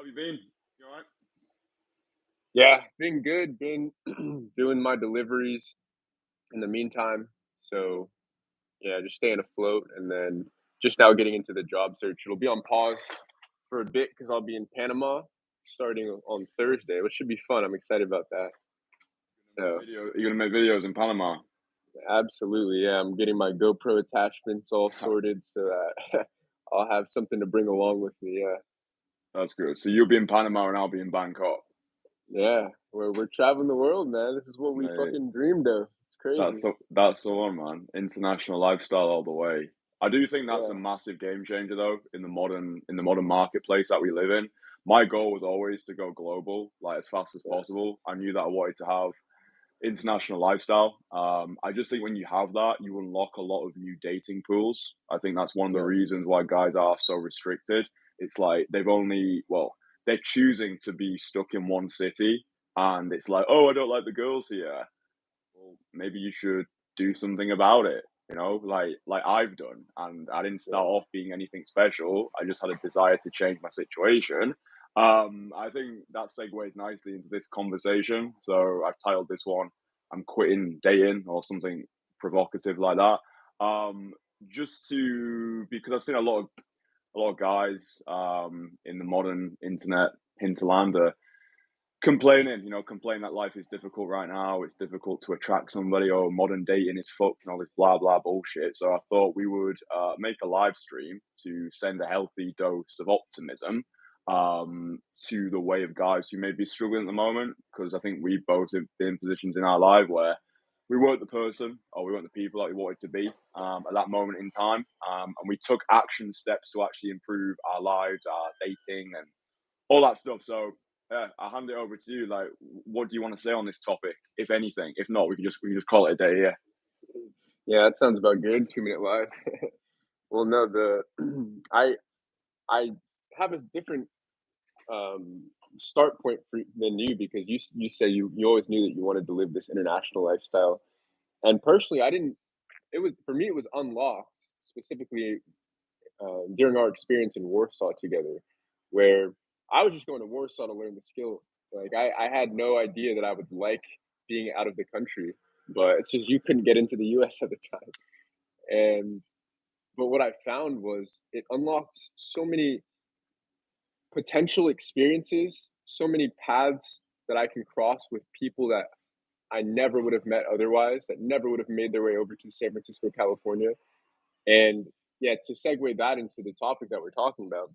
How have you been? You all right? Yeah, been good. Been doing my deliveries in the meantime. So yeah, just staying afloat, and then just now getting into the job search. It'll be on pause for a bit because I'll be in Panama starting on Thursday, which should be fun. I'm excited about that. So You're gonna make videos in Panama. absolutely, yeah. I'm getting my GoPro attachments all sorted so that I'll have something to bring along with me. Yeah, That's good. So you'll be in Panama and I'll be in Bangkok. yeah. We're traveling the world, man. This is what we Mate, fucking dreamed of. It's crazy. that's the one, man. International lifestyle all the way. I do think that's a Yeah. massive game changer though in the modern marketplace that we live in. My goal was always to go global, like as fast as Yeah. possible. I knew that I wanted to have international lifestyle. I just think when you have that, you unlock a lot of new dating pools. I think that's one of the Yeah. reasons why guys are so restricted. It's like they're choosing to be stuck in one city, and it's like, oh, I don't like the girls here. Well, maybe you should do something about it. Like I've done, and I didn't start Yeah. off being anything special. I just had a desire to change my situation. I think that segues nicely into this conversation. So I've titled this one "I'm quitting dating" or something provocative like that. Um, just to because I've seen a lot of guys in the modern internet hinterland complaining that life is difficult right now. It's difficult to attract somebody, or modern dating is fucked, and all this blah blah bullshit. So I thought we would make a live stream to send a healthy dose of optimism to the way of guys who may be struggling at the moment. Because I think we both have been in positions in our life where we weren't the person or we weren't the people that we wanted to be at that moment in time, and we took action steps to actually improve our lives, our dating, and all that stuff. So yeah, I'll hand it over to you. Like, what do you want to say on this topic, if anything? If not, we can just call it a day. Yeah. Yeah, that sounds about good. 2 minute live. Well, no, the I have a different um, start point than you because you say you always knew that you wanted to live this international lifestyle, and personally, I didn't. It was for me. It was unlocked specifically during our experience in Warsaw together, where I was just going to Warsaw to learn the skill. Like I had no idea that I would like being out of the country, but it's just you couldn't get into the U.S. at the time, and but what I found was it unlocked so many potential experiences, so many paths that I can cross with people that I never would have met otherwise, that never would have made their way over to San Francisco, California. And yeah, to segue that into the topic that we're talking about,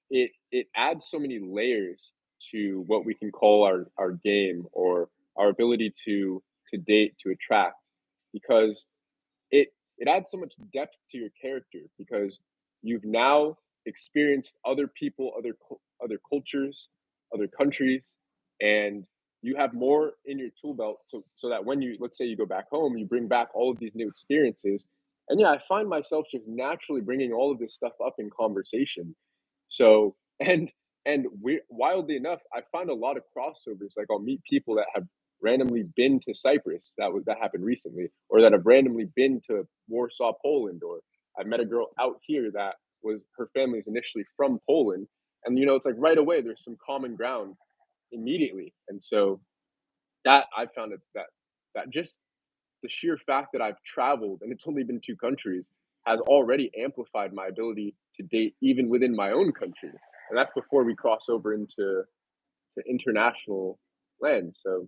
it adds so many layers to what we can call our game or our ability to date, to attract, because it adds so much depth to your character because you've now experienced other people, other cultures, other countries, and you have more in your tool belt so that when you let's say you go back home, you bring back all of these new experiences. And yeah, I find myself just naturally bringing all of this stuff up in conversation. So and we wildly enough, I find a lot of crossovers. Like I'll meet people that have randomly been to Cyprus. That happened recently, or that have randomly been to Warsaw, Poland. Or I met a girl out here that was her family's initially from Poland, and it's like right away there's some common ground immediately. And so that I found that just the sheer fact that I've traveled and it's only been 2 countries has already amplified my ability to date even within my own country, and that's before we cross over into to international land. So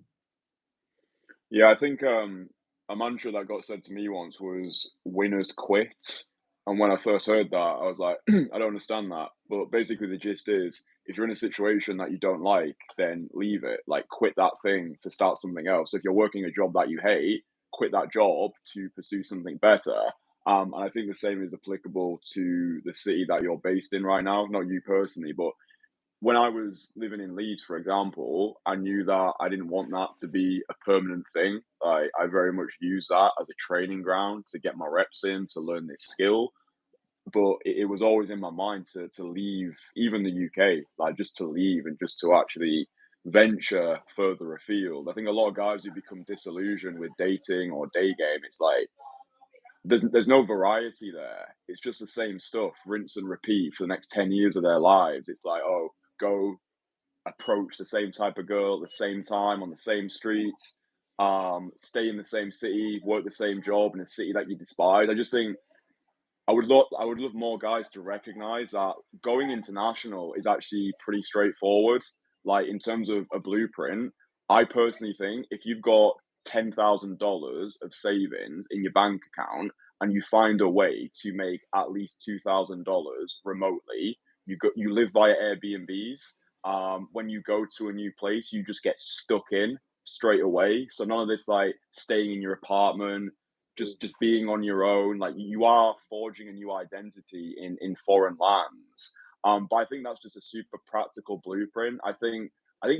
Yeah, I think a mantra that got said to me once was "winners quit," and when I first heard that, I was like, I don't understand that. But basically, the gist is, if you're in a situation that you don't like, then leave it. Like, quit that thing to start something else. If you're working a job that you hate, quit that job to pursue something better. And I think the same is applicable to the city that you're based in right now. Not you personally, but when I was living in Leeds, for example, I knew that I didn't want that to be a permanent thing. I very much use that as a training ground to get my reps in, to learn this skill. But it was always in my mind to leave, even the UK, like just to leave and just to actually venture further afield. I think a lot of guys who become disillusioned with dating or day game, it's like there's no variety there. It's just the same stuff, rinse and repeat for the next 10 years of their lives. It's like, oh, go approach the same type of girl at the same time on the same streets, stay in the same city, work the same job in a city that you despise. I just think I would love more guys to recognize that going international is actually pretty straightforward. Like in terms of a blueprint, I personally think if you've got $10,000 of savings in your bank account and you find a way to make at least $2,000 remotely, you live via Airbnbs. When you go to a new place, you just get stuck in straight away. So none of this like staying in your apartment, just being on your own. Like you are forging a new identity in foreign lands. But I think that's just a super practical blueprint. I think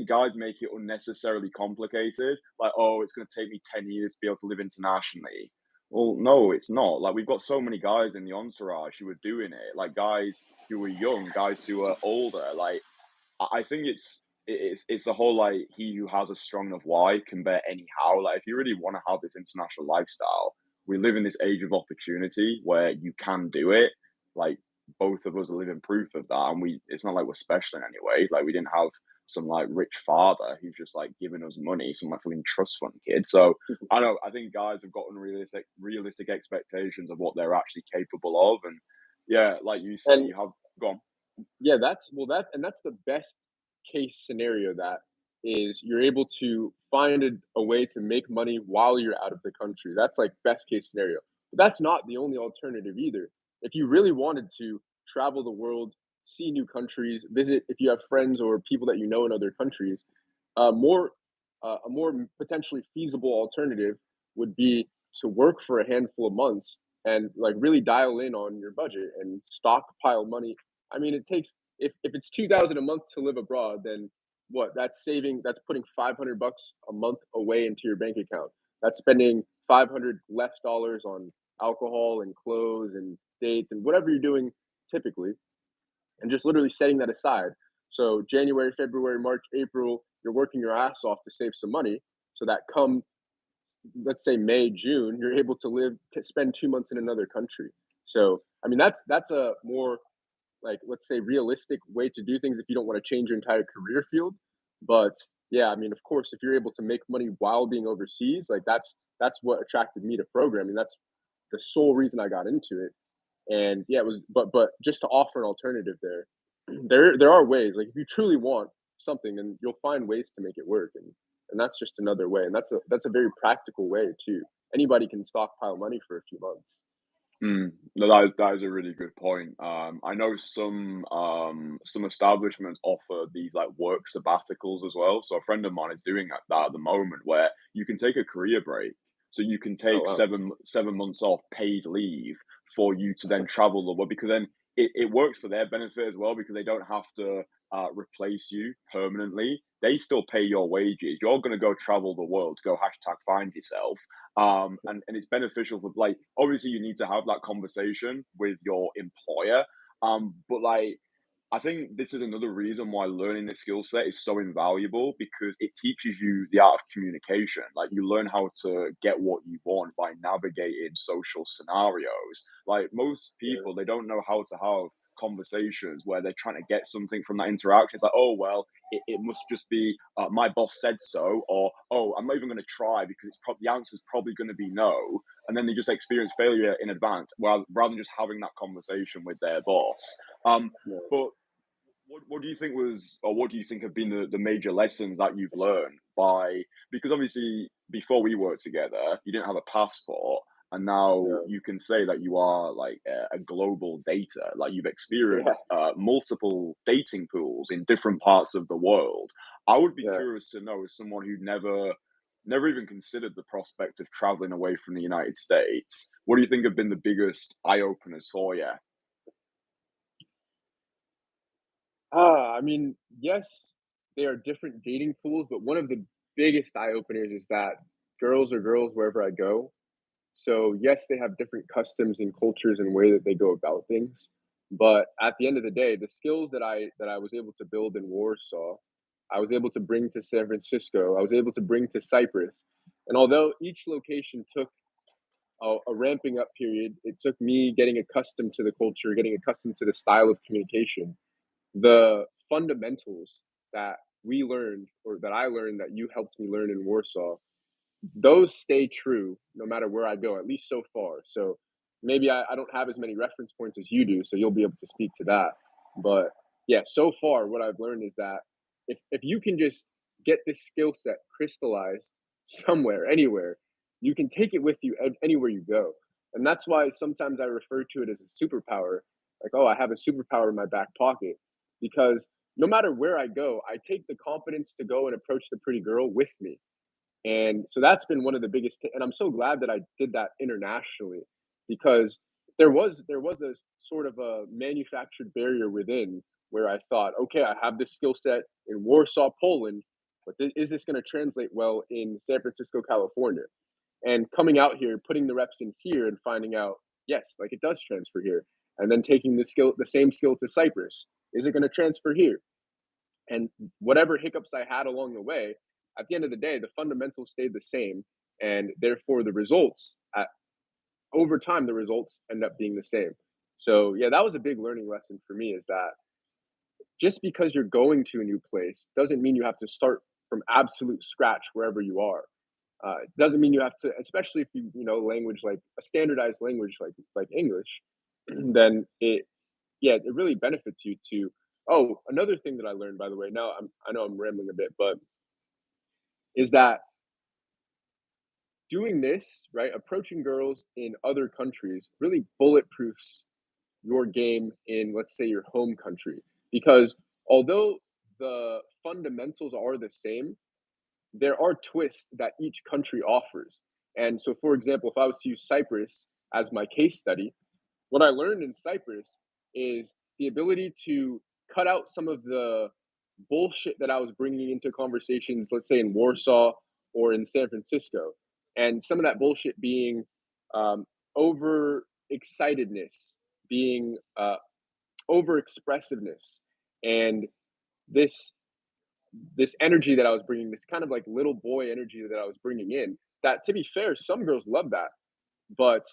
guys make it unnecessarily complicated. Like, oh, it's going to take me 10 years to be able to live internationally. Well, no, it's not. Like, we've got so many guys in the entourage who are doing it. Like, guys who are young, guys who are older. Like, I think it's the whole like he who has a strong enough why can bear anyhow. Like, if you really want to have this international lifestyle, we live in this age of opportunity where you can do it. Like, both of us are living proof of that, and it's not like we're special in any way. Like, we didn't have some like rich father who's just like giving us money, some like fucking trust fund kid. So I think guys have got unrealistic expectations of what they're actually capable of, and yeah, like you say, And you have gone. yeah, that's the best case scenario. That is, you're able to find a way to make money while you're out of the country. That's like best case scenario. But that's not the only alternative either. If you really wanted to travel the world, see new countries, visit if you have friends or people that you know in other countries, more a more potentially feasible alternative would be to work for a handful of months and like really dial in on your budget and stockpile money. I mean, it takes, if it's 2,000 a month to live abroad, then what? That's putting $500 a month away into your bank account. That's spending 500 less dollars on alcohol and clothes and dates and whatever you're doing typically, and just literally setting that aside. So January, February, March, April, you're working your ass off to save some money so that come, let's say, May, June, you're able to spend 2 months in another country. So I mean, that's a more, like, let's say, realistic way to do things if you don't want to change your entire career field. But yeah, I mean, of course, if you're able to make money while being overseas, like that's what attracted me to programming. That's the sole reason I got into it. And yeah, it was, but just to offer an alternative there, there are ways. Like if you truly want something, and you'll find ways to make it work, and that's just another way, and that's a very practical way too. Anybody can stockpile money for a few months. No, that is a really good point. I know some establishments offer these like work sabbaticals as well. So a friend of mine is doing that at the moment, where you can take a career break. So you can Oh take wow. 7 months off paid leave for you to then travel the world, because then it works for their benefit as well, because they don't have to replace you permanently. They still pay your wages. You're going to go travel the world to go hashtag find yourself. And it's beneficial for, like, obviously you need to have that conversation with your employer. But like, I think this is another reason why learning this skill set is so invaluable, because it teaches you the art of communication. Like, you learn how to get what you want by navigating social scenarios. Like, most Yeah. people, they don't know how to have conversations where they're trying to get something from that interaction. It's like, oh well, it must just be my boss said so, or oh, I'm not even going to try because the answer's probably going to be no, and then they just experience failure in advance, rather than just having that conversation with their boss. Yeah. But what do you think was, or what do you think have been the major lessons that you've learned by, because obviously before we worked together, you didn't have a passport, and now Yeah. you can say that you are like a global dater. Like, you've Yeah. experienced multiple dating pools in different parts of the world. I would be Yeah. curious to know, as someone who never even considered the prospect of traveling away from the United States, what do you think have been the biggest eye openers for you? I mean, yes, they are different dating pools, but one of the biggest eye openers is that girls are girls wherever I go. So yes, they have different customs and cultures and way that they go about things. But at the end of the day, the skills that I was able to build in Warsaw, I was able to bring to San Francisco. I was able to bring to Cyprus. And although each location took a ramping up period, it took me getting accustomed to the culture, getting accustomed to the style of communication. The fundamentals that we learned, or that I learned, that you helped me learn in Warsaw, those stay true no matter where I go, at least so far. So maybe I don't have as many reference points as you do, so you'll be able to speak to that. But yeah, so far what I've learned is that if you can just get this skill set crystallized somewhere, anywhere, you can take it with you anywhere you go. And that's why sometimes I refer to it as a superpower. Like, oh, I have a superpower in my back pocket, because no matter where I go, I take the confidence to go and approach the pretty girl with me. And so that's been one of the biggest and I'm so glad that I did that internationally, because there was a sort of a manufactured barrier within, where I thought, okay, I have this skill set in Warsaw, Poland, but is this going to translate well in San Francisco, California? And coming out here, putting the reps in here and finding out, yes, like it does transfer here. And then taking the same skill to Cyprus, is it going to transfer here? And whatever hiccups I had along the way, at the end of the day, the fundamentals stayed the same, and therefore the results over time, the results end up being the same. So yeah, that was a big learning lesson for me, is that just because you're going to a new place doesn't mean you have to start from absolute scratch wherever you are. It doesn't mean you have to, especially if you know language, like a standardized language like English, then it really benefits you to. Oh, another thing that I learned, by the way. Now I know I'm rambling a bit, but is that doing this, right, approaching girls in other countries really bulletproofs your game in, let's say, your home country. Because although the fundamentals are the same, there are twists that each country offers. And so, for example, if I was to use Cyprus as my case study, what I learned in Cyprus is the ability to cut out some of the bullshit that I was bringing into conversations, let's say in Warsaw or in San Francisco. And some of that bullshit being over excitedness, being over expressiveness, and this this energy that I was bringing, this kind of like little boy energy that I was bringing in. That, to be fair, some girls love that, but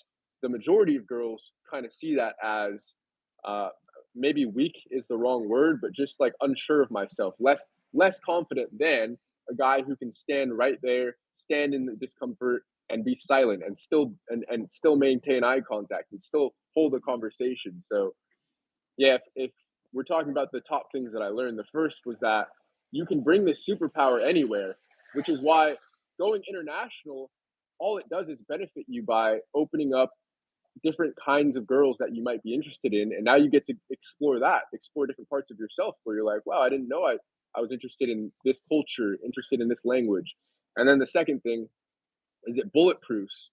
the majority of girls kind of see that as uh, maybe weak is the wrong word, but just like unsure of myself, less confident than a guy who can stand right there, stand in the discomfort, and be silent, and still maintain eye contact, and still hold a conversation. So yeah, if we're talking about the top things that I learned, the first was that you can bring this superpower anywhere, which is why going international, all it does is benefit you by opening up different kinds of girls that you might be interested in. And now you get to explore different parts of yourself where you're like, wow, I didn't know I was interested in this culture, interested in this language. And then the second thing is it bulletproofs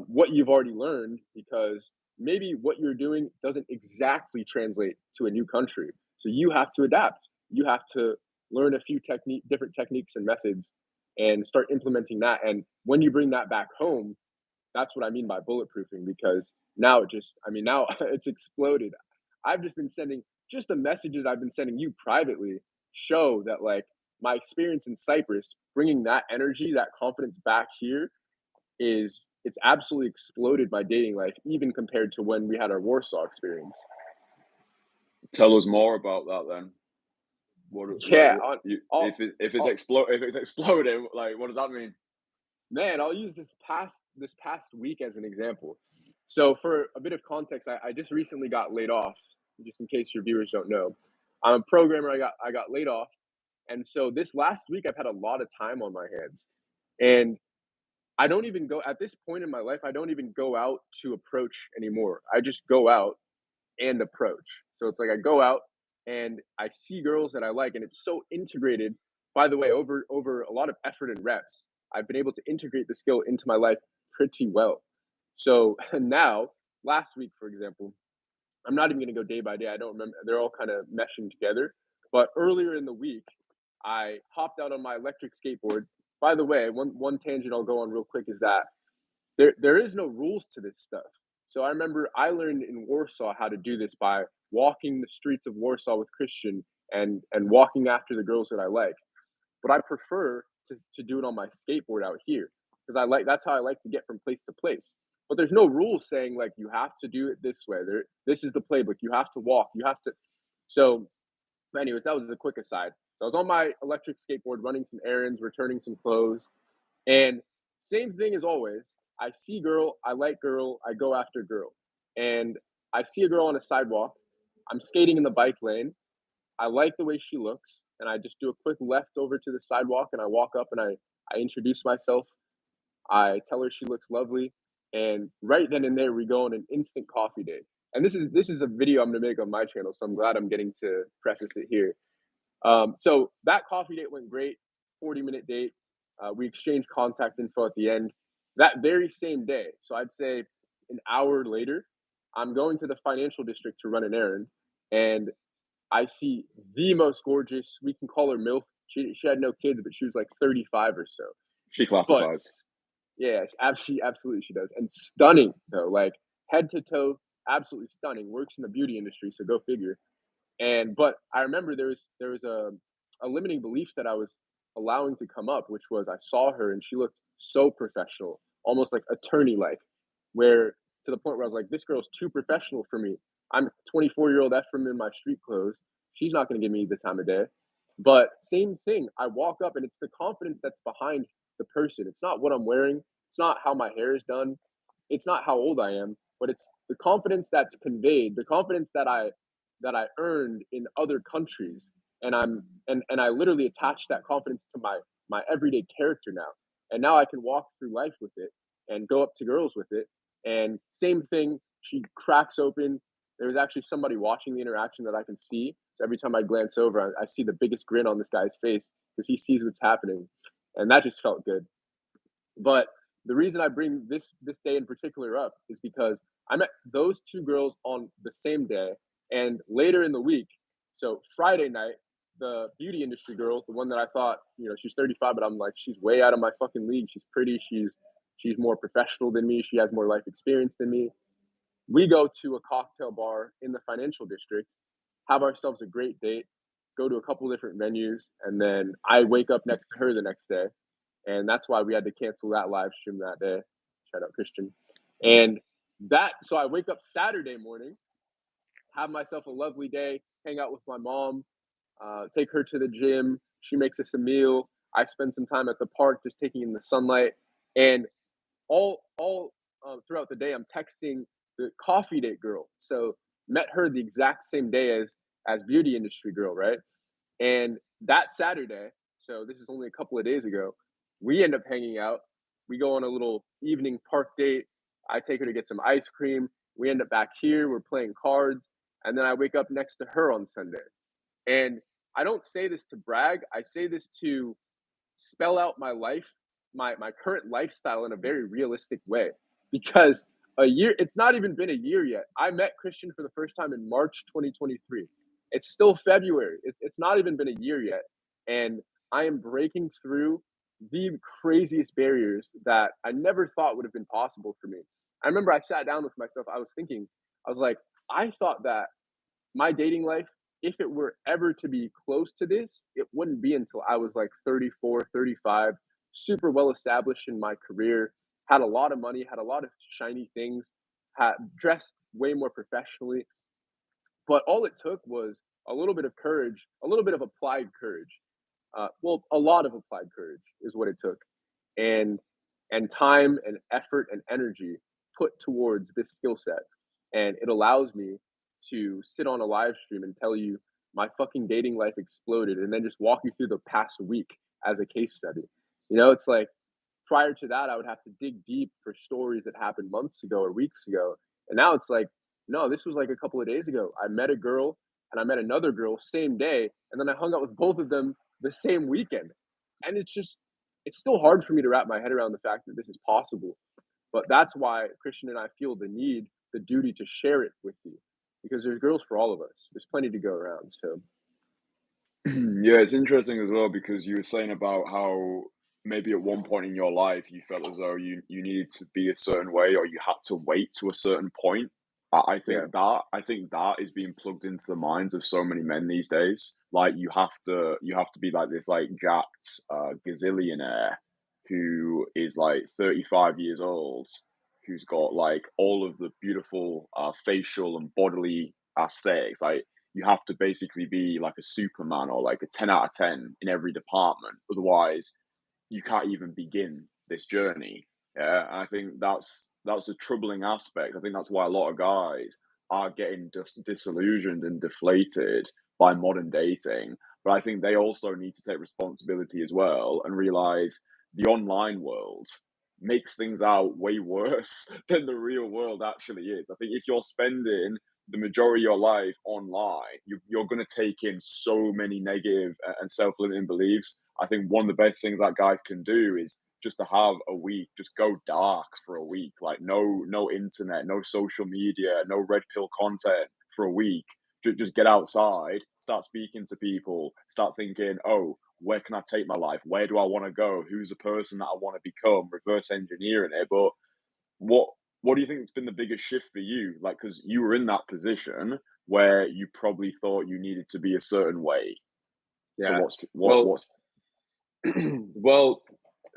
what you've already learned, because maybe what you're doing doesn't exactly translate to a new country. So you have to adapt. You have to learn a few different techniques and methods, and start implementing that. And when you bring that back home, that's what I mean by bulletproofing, because now now it's exploded. I've just been sending, just the messages I've been sending you privately show that, like, my experience in Cyprus, bringing that energy, that confidence back here, it's absolutely exploded my dating life, even compared to when we had our Warsaw experience. Tell us more about that then. Yeah, If it's exploding, like what does that mean? man, I'll use this past week as an example. So for a bit of context, I just recently got laid off. Just in case your viewers don't know, I'm a programmer. I got laid off, and so this last week I've had a lot of time on my hands, and I don't even go at this point in my life. I don't even go out to approach anymore. I just go out and approach. So it's like I go out and I see girls that I like, and it's so integrated. By the way, over a lot of effort and reps, I've been able to integrate the skill into my life pretty well. So now, last week, for example, I'm not even going to go day by day. I don't remember. They're all kind of meshing together. But earlier in the week, I hopped out on my electric skateboard. By the way, one tangent I'll go on real quick is that there is no rules to this stuff. So I remember I learned in Warsaw how to do this by walking the streets of Warsaw with Kristian, and walking after the girls that I like. But I prefer to do it on my skateboard out here, because that's how I like to get from place to place. But there's no rules saying like you have to do it this way. This is the playbook. You have to walk. You have to. So But anyways, that was a quick aside. So I was on my electric skateboard running some errands, returning some clothes, and same thing as always. I see girl, I like girl, I go after girl. And I see a girl on a sidewalk. I'm skating in the bike lane. I like the way she looks, and I just do a quick left over to the sidewalk and I walk up and I introduce myself. I tell her she looks lovely, and right then and there we go on an instant coffee date. And this is a video I'm gonna make on my channel, so I'm glad I'm getting to preface it here. So that coffee date went great, 40-minute date. We exchanged contact info at the end. That very same day, so I'd say an hour later, I'm going to the financial district to run an errand, and I see the most gorgeous. We can call her MILF. She had no kids, but she was like 35 or so. She But classifies. yeah, absolutely she does, and stunning though, like head to toe, absolutely stunning. Works in the beauty industry, so go figure. And but I remember there was a limiting belief that I was allowing to come up, which was I saw her and she looked so professional, almost like attorney-like, where to the point where I was like, this girl's too professional for me. I'm 24-year-old Ephraim in my street clothes. She's not going to give me the time of day. But same thing, I walk up and it's the confidence that's behind the person. It's not what I'm wearing. It's not how my hair is done. It's not how old I am, but it's the confidence that's conveyed, the confidence that I earned in other countries, and I literally attach that confidence to my everyday character now, and now I can walk through life with it and go up to girls with it. And same thing, she cracks open. There's actually somebody watching the interaction that I can see. So every time I glance over, I see the biggest grin on this guy's face because he sees what's happening, and that just felt good. But the reason I bring this day in particular up is because I met those two girls on the same day, and later in the week. So Friday night, the beauty industry girl, the one that I thought, she's 35, but I'm like, she's way out of my fucking league. She's pretty. She's more professional than me. She has more life experience than me. We go to a cocktail bar in the financial district, have ourselves a great date, go to a couple different venues, and then I wake up next to her the next day, and that's why we had to cancel that live stream that day. Shout out Kristian. And so I wake up Saturday morning, have myself a lovely day, hang out with my mom, take her to the gym. She makes us a meal. I spend some time at the park just taking in the sunlight. And all throughout the day, I'm texting the coffee date girl. So met her the exact same day as beauty industry girl, right? And that Saturday, so this is only a couple of days ago, we end up hanging out. We go on a little evening park date. I take her to get some ice cream. We end up back here. We're playing cards. And then I wake up next to her on Sunday. And I don't say this to brag. I say this to spell out my life, my current lifestyle in a very realistic way. Because it's not even been a year yet. I met Kristian for the first time in March 2023. It's still February. It's not even been a year yet. And I am breaking through the craziest barriers that I never thought would have been possible for me. I remember I sat down with myself. I was thinking, I was like, I thought that my dating life, if it were ever to be close to this, it wouldn't be until I was like 34, 35, super well established in my career, had a lot of money, had a lot of shiny things, had dressed way more professionally. But all it took was a little bit of courage, a little bit of applied courage. Well, a lot of applied courage is what it took, and time and effort and energy put towards this skill set, and it allows me to sit on a live stream and tell you my fucking dating life exploded, and then just walk you through the past week as a case study. It's like prior to that, I would have to dig deep for stories that happened months ago or weeks ago, and now it's like, no, this was like a couple of days ago. I met a girl and I met another girl same day, and then I hung out with both of them the same weekend. And it's still hard for me to wrap my head around the fact that this is possible. But that's why Kristian and I feel the need, the duty to share it with you, because there's girls for all of us. There's plenty to go around. So Yeah, it's interesting as well because you were saying about how maybe at one point in your life you felt as though you needed to be a certain way or you had to wait to a certain point. yeah, I think that is being plugged into the minds of so many men these days. Like you have to be like this like jacked gazillionaire who is like 35 years old, who's got like all of the beautiful facial and bodily aesthetics. Like you have to basically be like a Superman or like a 10 out of 10 in every department. Otherwise, you can't even begin this journey. Yeah, and I think that's a troubling aspect. I think that's why a lot of guys are getting just disillusioned and deflated by modern dating. But I think they also need to take responsibility as well and realize the online world makes things out way worse than the real world actually is. I think if you're spending the majority of your life online, you're going to take in so many negative and self-limiting beliefs. I think one of the best things that guys can do is just to have a week, just go dark for a week, like no internet, no social media, no red pill content for a week. Just get outside, start speaking to people, start thinking, oh, where can I take my life? Where do I want to go? Who's the person that I want to become? Reverse engineering it. But what what do you think has been the biggest shift for you? Like, because you were in that position where you probably thought you needed to be a certain way. So Yeah. Well, what's well.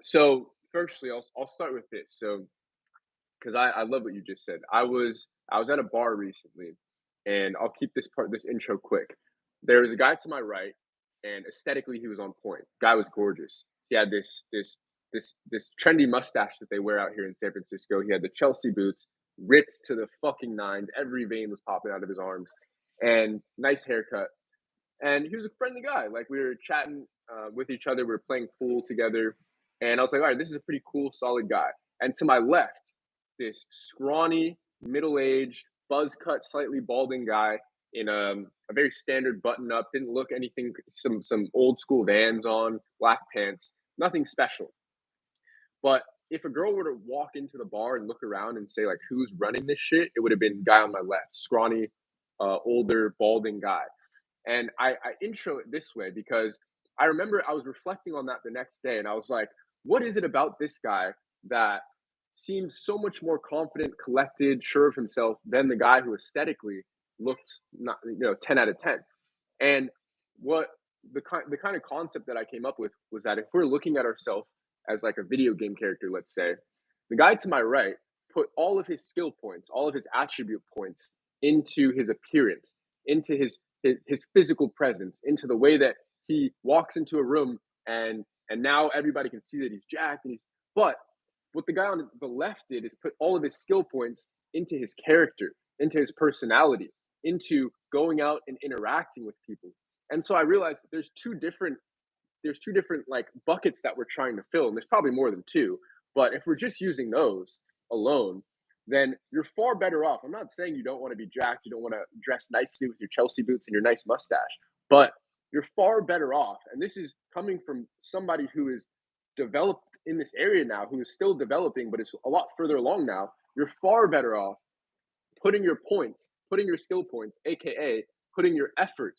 So, firstly, I'll start with this. So, because I love what you just said. I was at a bar recently, and I'll keep this intro quick. There was a guy to my right, and aesthetically he was on point. Guy was gorgeous. He had this trendy mustache that they wear out here in San Francisco. He had the Chelsea boots, ripped to the fucking nines. Every vein was popping out of his arms, and nice haircut. And he was a friendly guy. Like, we were chatting with each other. We were playing pool together, and I was like, all right, this is a pretty cool, solid guy. And to my left, this scrawny, middle-aged, buzz cut, slightly balding guy in a very standard button up. Didn't look anything. Some old school Vans on, black pants. Nothing special. But if a girl were to walk into the bar and look around and say, like, who's running this shit, it would have been guy on my left, scrawny, older, balding guy. And I intro it this way because I remember I was reflecting on that the next day, and I was like, what is it about this guy that seemed so much more confident, collected, sure of himself than the guy who aesthetically looked not, 10 out of 10? And what the kind of concept that I came up with was that if we're looking at ourselves as like a video game character, let's say, the guy to my right put all of his skill points, all of his attribute points into his appearance, into his physical presence, into the way that he walks into a room and now everybody can see that he's jacked and he's but what the guy on the left did is put all of his skill points into his character, into his personality, into going out and interacting with people. And so I realized that there's two different like buckets that we're trying to fill, and there's probably more than two. But if we're just using those alone, then you're far better off. I'm not saying you don't want to be jacked, you don't want to dress nicely with your Chelsea boots and your nice mustache, but you're far better off. And this is coming from somebody who is developed in this area now, who is still developing, but is a lot further along now. You're far better off putting your points, putting your skill points, aka putting your effort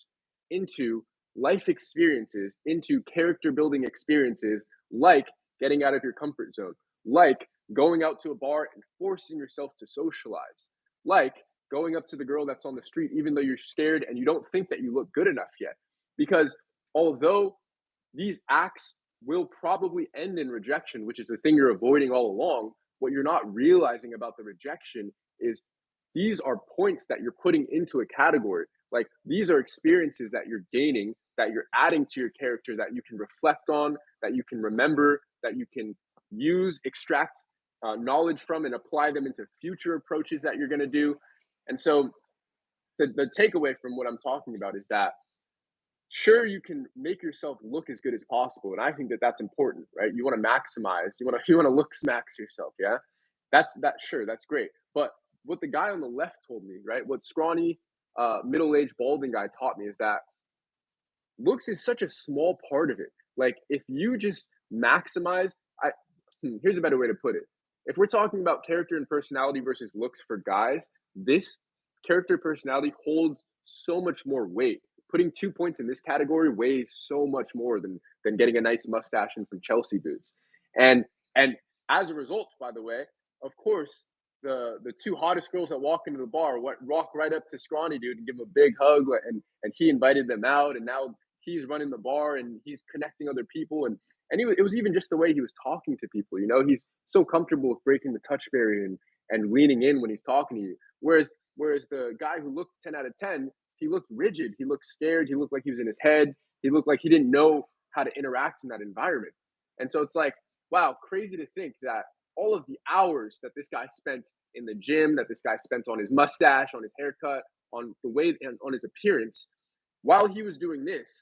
into life experiences, into character building experiences, like getting out of your comfort zone, like going out to a bar and forcing yourself to socialize, like going up to the girl that's on the street, even though you're scared and you don't think that you look good enough yet. Because although these acts will probably end in rejection, which is the thing you're avoiding all along, what you're not realizing about the rejection is these are points that you're putting into a category. Like, these are experiences that you're gaining, that you're adding to your character, that you can reflect on, that you can remember, that you can use, extract knowledge from, and apply them into future approaches that you're going to do. And so the takeaway from what I'm talking about is that sure, you can make yourself look as good as possible, and I think that that's important, right? You want to maximize, you want to look smacks yourself, yeah. Sure, that's great. But what the guy on the left told me, right? What scrawny, middle-aged, balding guy taught me is that looks is such a small part of it. Like, if you just maximize, here's a better way to put it. If we're talking about character and personality versus looks for guys, this character personality holds so much more weight. Putting 2 points in this category weighs so much more than getting a nice mustache and some Chelsea boots. And as a result, by the way, of course, the two hottest girls that walk into the bar walk right up to scrawny dude and give him a big hug, and he invited them out, and now he's running the bar and he's connecting other people, and it was even just the way he was talking to people. He's so comfortable with breaking the touch barrier and leaning in when he's talking to you. Whereas the guy who looked 10 out of 10 he looked rigid. He looked scared. He looked like he was in his head. He looked like he didn't know how to interact in that environment. And so it's like, wow, crazy to think that all of the hours that this guy spent in the gym, that this guy spent on his mustache, on his haircut, on the way, and on his appearance, while he was doing this,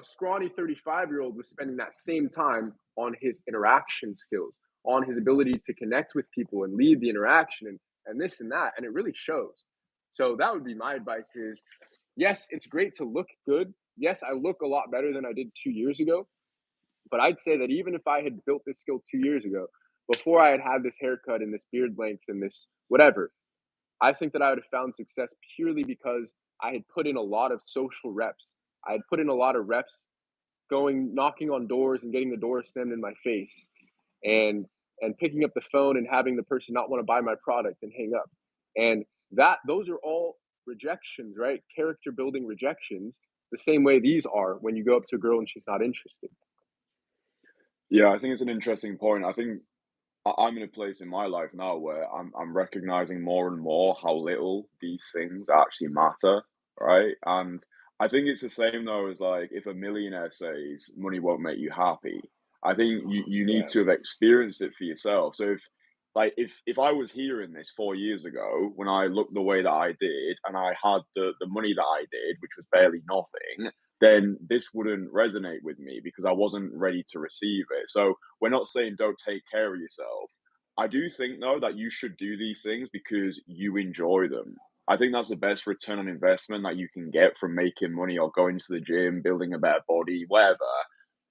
scrawny 35-year-old was spending that same time on his interaction skills, on his ability to connect with people and lead the interaction and this and that. And it really shows. So that would be my advice is, yes, it's great to look good. Yes, I look a lot better than I did 2 years ago. But I'd say that even if I had built this skill 2 years ago, before I had this haircut and this beard length and this whatever, I think that I would have found success purely because I had put in a lot of social reps. I had put in a lot of reps going, knocking on doors and getting the door slammed in my face, and picking up the phone and having the person not want to buy my product and hang up. And those are all rejections, right? Character building rejections, the same way these are when you go up to a girl and she's not interested. Yeah, I think it's an interesting point. I think I'm in a place in my life now where I'm recognizing more and more how little these things actually matter, right? And I think it's the same though as like if a millionaire says money won't make you happy. I think you need Yeah. to have experienced it for yourself. So if I was hearing this 4 years ago when I looked the way that I did and I had the money that I did, which was barely nothing, then this wouldn't resonate with me because I wasn't ready to receive it. So we're not saying don't take care of yourself. I do think though that you should do these things because you enjoy them. I think that's the best return on investment that you can get from making money or going to the gym, building a better body, whatever.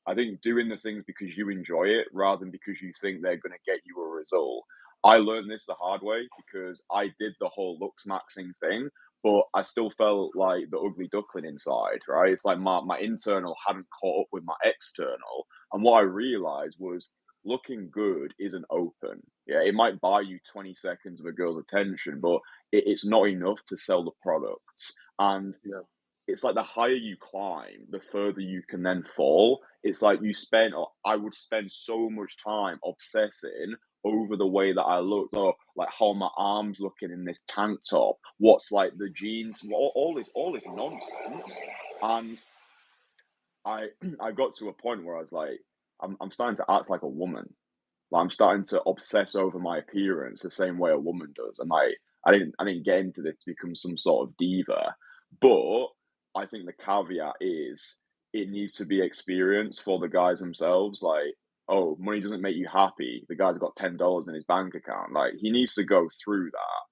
I think doing the things because you enjoy it rather than because you think they're going to get you a result. I learned this the hard way because I did the whole looks maxing thing, but I still felt like the ugly duckling inside, right? It's like my internal hadn't caught up with my external. And what I realized was looking good isn't open. Yeah, it might buy you 20 seconds of a girl's attention, but it's not enough to sell the products. And Yeah. it's like the higher you climb, the further you can then fall. It's like or I would spend so much time obsessing over the way that I looked, or like how my arms looking in this tank top, what's like the jeans, all this nonsense. And I I got to a point where I was like, I'm starting to act like a woman. Like I'm starting to obsess over my appearance the same way a woman does. And I didn't get into this to become some sort of diva. But I think the caveat is it needs to be experience for the guys themselves. Like, oh, money doesn't make you happy. The guy's got $10 in his bank account. Like he needs to go through that.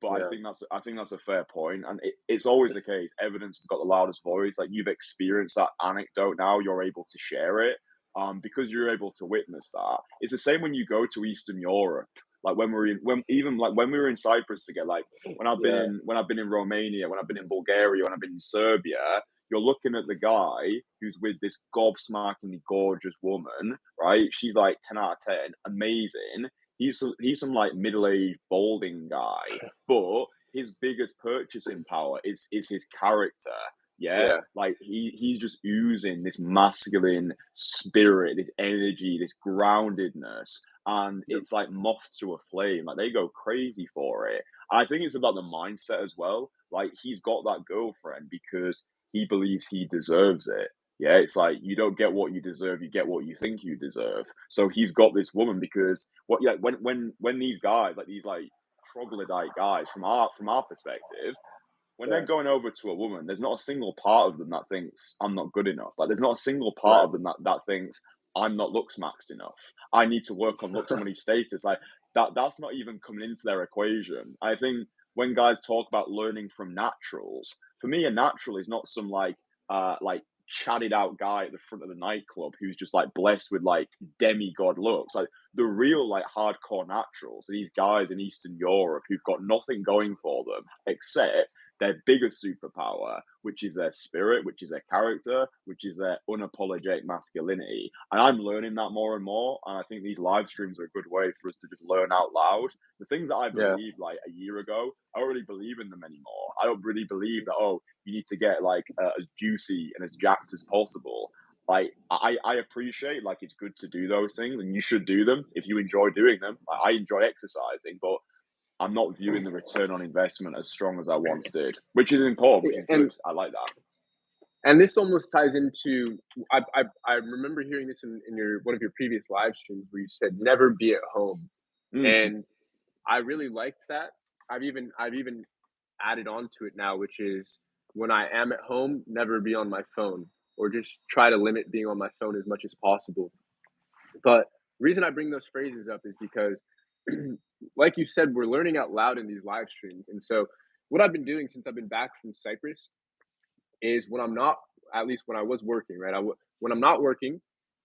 But Yeah. I think that's a fair point, and it's always the case. Evidence has got the loudest voice. Like you've experienced that anecdote now, you're able to share it because you're able to witness that. It's the same when you go to Eastern Europe. Like when we were in Cyprus together, like Yeah. when I've been in Romania, when I've been in Bulgaria, when I've been in Serbia, you're looking at the guy who's with this gobsmackingly gorgeous woman, right? She's like 10 out of 10, amazing. He's some like middle-aged balding guy, but his biggest purchasing power is his character. Yeah, Yeah. like he's just oozing this masculine spirit, this energy, this groundedness, and Yep. it's like moths to a flame. Like they go crazy for it. I think it's about the mindset as well. Like he's got that girlfriend because he believes he deserves it. Yeah, it's like you don't get what you deserve, you get what you think you deserve. So he's got this woman because when these guys, like these like troglodyte guys from our perspective, when they're Yeah. going over to a woman, there's not a single part of them that thinks I'm not good enough. Like there's not a single part Right. of them that thinks I'm not looks maxed enough. I need to work on looks money status. Like that's not even coming into their equation. I think when guys talk about learning from naturals, for me, a natural is not some like chatted out guy at the front of the nightclub who's just like blessed with like demigod looks. Like the real like hardcore naturals are these guys in Eastern Europe who've got nothing going for them except their biggest superpower, which is their spirit, which is their character, which is their unapologetic masculinity. And I'm learning that more and more. And I think these live streams are a good way for us to just learn out loud. The things that I Yeah. believed like a year ago, I don't really believe in them anymore. I don't really believe that, oh, you need to get like as juicy and as jacked as possible. Like I appreciate like it's good to do those things and you should do them if you enjoy doing them. Like, I enjoy exercising, but I'm not viewing the return on investment as strong as I once did, which is important, which is good. I like that. And this almost ties into, I remember hearing this in one of your previous live streams where you said never be at home. And I really liked that. I've even added on to it now, which is when I am at home, never be on my phone, or just try to limit being on my phone as much as possible. But the reason I bring those phrases up is because, like you said, we're learning out loud in these live streams. And so what I've been doing since I've been back from Cyprus is when I'm not, at least when I was working, right? When I'm not working,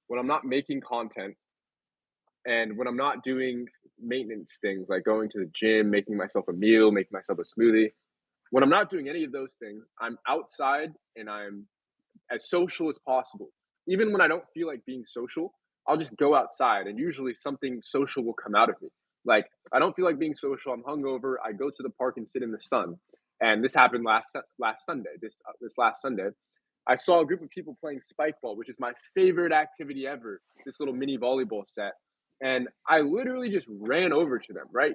when I'm not making content, and when I'm not doing maintenance things like going to the gym, making myself a meal, making myself a smoothie, when I'm not doing any of those things, I'm outside and I'm as social as possible. Even when I don't feel like being social, I'll just go outside and usually something social will come out of me. Like, I don't feel like being social, I'm hungover, I go to the park and sit in the sun. And this happened last Sunday, this last Sunday. I saw a group of people playing spike ball, which is my favorite activity ever, this little mini volleyball set. And I literally just ran over to them, right?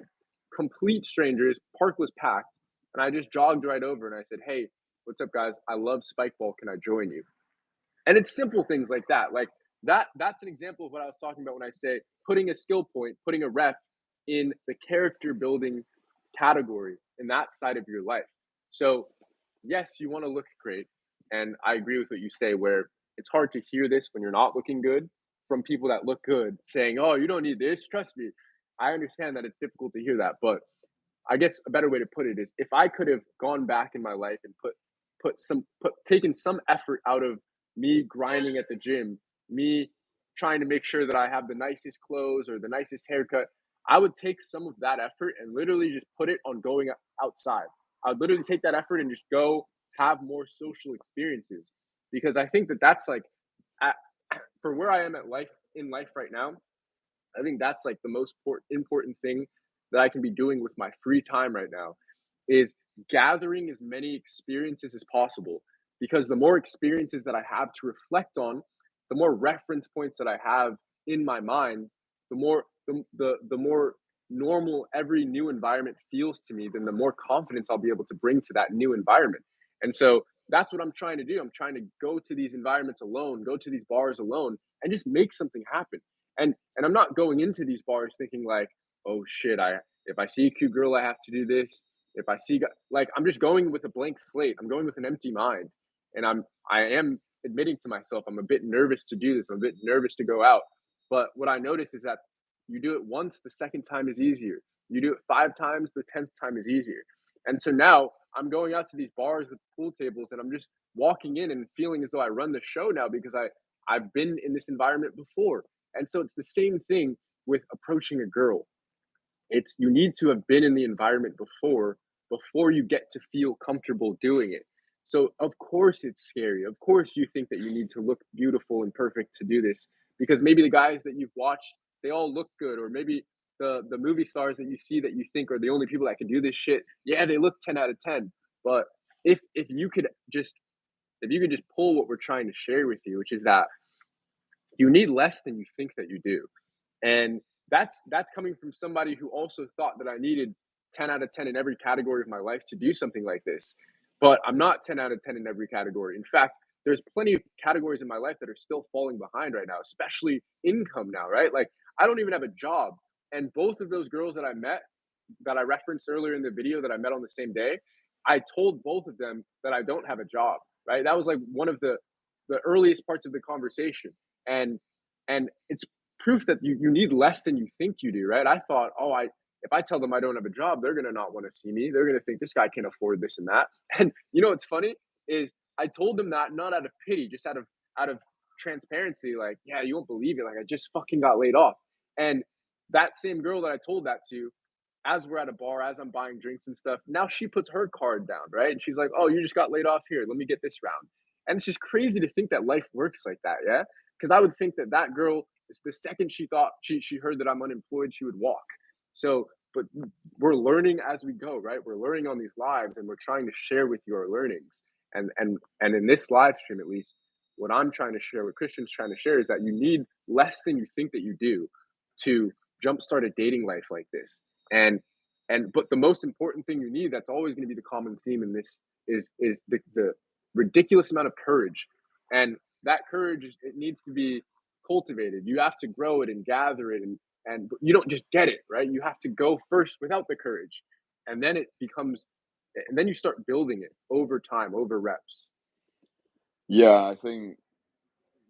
Complete strangers, park was packed. And I just jogged right over and I said, "Hey, what's up, guys? I love spike ball. Can I join you?" And it's simple things like that. Like that's an example of what I was talking about when I say putting a skill point, putting a rep in the character building category in that side of your life. So, yes, you want to look great. And I agree with what you say, where it's hard to hear this when you're not looking good from people that look good saying, "Oh, you don't need this. Trust me." I understand that it's difficult to hear that. But I guess a better way to put it is if I could have gone back in my life and taken some effort out of me grinding at the gym, me trying to make sure that I have the nicest clothes or the nicest haircut, I would take some of that effort and literally just put it on going outside. I would literally take that effort and just go have more social experiences, because I think that that's like at, for where I am at life in life right now, I think that's like the most important thing that I can be doing with my free time right now is gathering as many experiences as possible, because the more experiences that I have to reflect on, the more reference points that I have in my mind, the more normal every new environment feels to me, then the more confidence I'll be able to bring to that new environment. And so that's what I'm trying to do. I'm trying to go to these environments alone, go to these bars alone, and just make something happen. And I'm not going into these bars thinking like, "Oh shit, I if I see a cute girl, I have to do this. If I see like I'm just going with a blank slate. I'm going with an empty mind, and I am admitting to myself I'm a bit nervous to do this. I'm a bit nervous to go out. But what I notice is that you do it once, the second time is easier. You do it 5 times, the 10th time is easier. And so now I'm going out to these bars with pool tables, and I'm just walking in and feeling as though I run the show now because I've been in this environment before. And so it's the same thing with approaching a girl. It's you need to have been in the environment before you get to feel comfortable doing it. So of course it's scary. Of course you think that you need to look beautiful and perfect to do this, because maybe the guys that you've watched, they all look good, or maybe the movie stars that you see that you think are the only people that can do this shit, yeah, they look 10 out of 10. But if you could just pull what we're trying to share with you, which is that you need less than you think that you do. And that's coming from somebody who also thought that I needed 10 out of 10 in every category of my life to do something like this. But I'm not 10 out of 10 in every category. In fact, there's plenty of categories in my life that are still falling behind right now, especially income now, right? Like, I don't even have a job. And both of those girls that I met, that I referenced earlier in the video that I met on the same day, I told both of them that I don't have a job, right? That was like one of the earliest parts of the conversation. And it's proof that you need less than you think you do, right? I thought, oh, if I tell them I don't have a job, they're gonna not want to see me. They're gonna think this guy can afford this and that. And you know what's funny is I told them that not out of pity, just out of transparency. Like, yeah, you won't believe it. Like, I just fucking got laid off. And that same girl that I told that to, as we're at a bar, as I'm buying drinks and stuff, now she puts her card down, right? And she's like, "Oh, you just got laid off here. Let me get this round." And it's just crazy to think that life works like that, yeah? Because I would think that that girl, the second she thought she heard that I'm unemployed, she would walk. So, but we're learning as we go, right? We're learning on these lives, and we're trying to share with you our learnings. And in this live stream, at least, what I'm trying to share, what Kristian's trying to share, is that you need less than you think that you do to jumpstart a dating life like this. And But the most important thing you need, that's always going to be the common theme in this, is the ridiculous amount of courage. And that courage, it needs to be cultivated. You have to grow it and gather it, and you don't just get it, right? You have to go first without the courage, and then it becomes, and then you start building it over time, over reps. Yeah, I think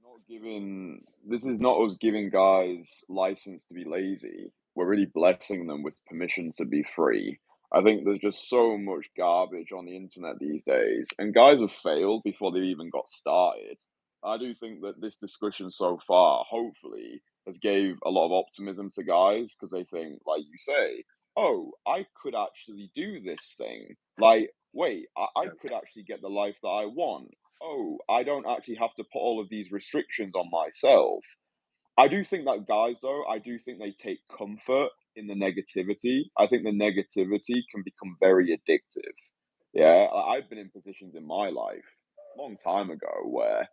not giving this is not us giving guys license to be lazy. We're really blessing them with permission to be free. I think there's just so much garbage on the internet these days, and guys have failed before they've even got started. I do think that this discussion so far, hopefully, has gave a lot of optimism to guys because they think, like you say, oh, I could actually do this thing. Like, wait, I Yeah, could actually get the life that I want. Oh, I don't actually have to put all of these restrictions on myself. I do think that guys, though, I do think they take comfort in the negativity. I think the negativity can become very addictive. Yeah, I've been in positions in my life a long time ago where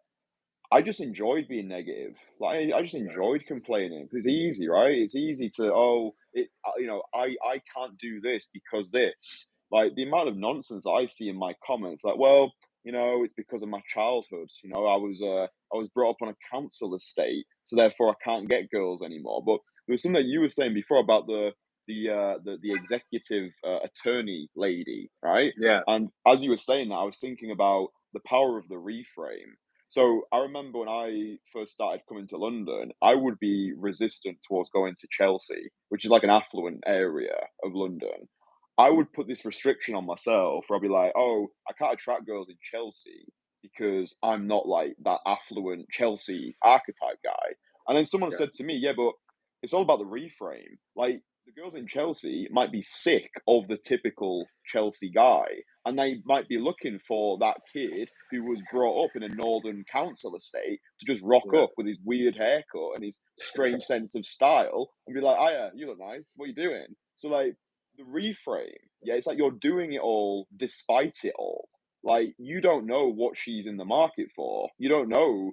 I just enjoyed being negative. Like I just yeah, enjoyed complaining. It's easy, right? It's easy to I can't do this because this. Like the amount of nonsense I see in my comments, like, well, it's because of my childhood. I was brought up on a council estate, so therefore I can't get girls anymore. But there was something that you were saying before about the executive attorney lady, right? yeah, And as you were saying that, I was thinking about the power of the reframe. So I remember when I first started coming to London, I would be resistant towards going to Chelsea, which is like an affluent area of London. I would put this restriction on myself where I'd be like, oh, I can't attract girls in Chelsea because I'm not like that affluent Chelsea archetype guy. And then someone yeah, said to me, yeah, but it's all about the reframe. Like the girls in Chelsea might be sick of the typical Chelsea guy, and they might be looking for that kid who was brought up in a northern council estate to just rock yeah, up with his weird haircut and his strange sense of style and be like, "Oh yeah, you look nice. What are you doing?" So like the reframe, yeah, it's like you're doing it all despite it all. Like you don't know what she's in the market for. You don't know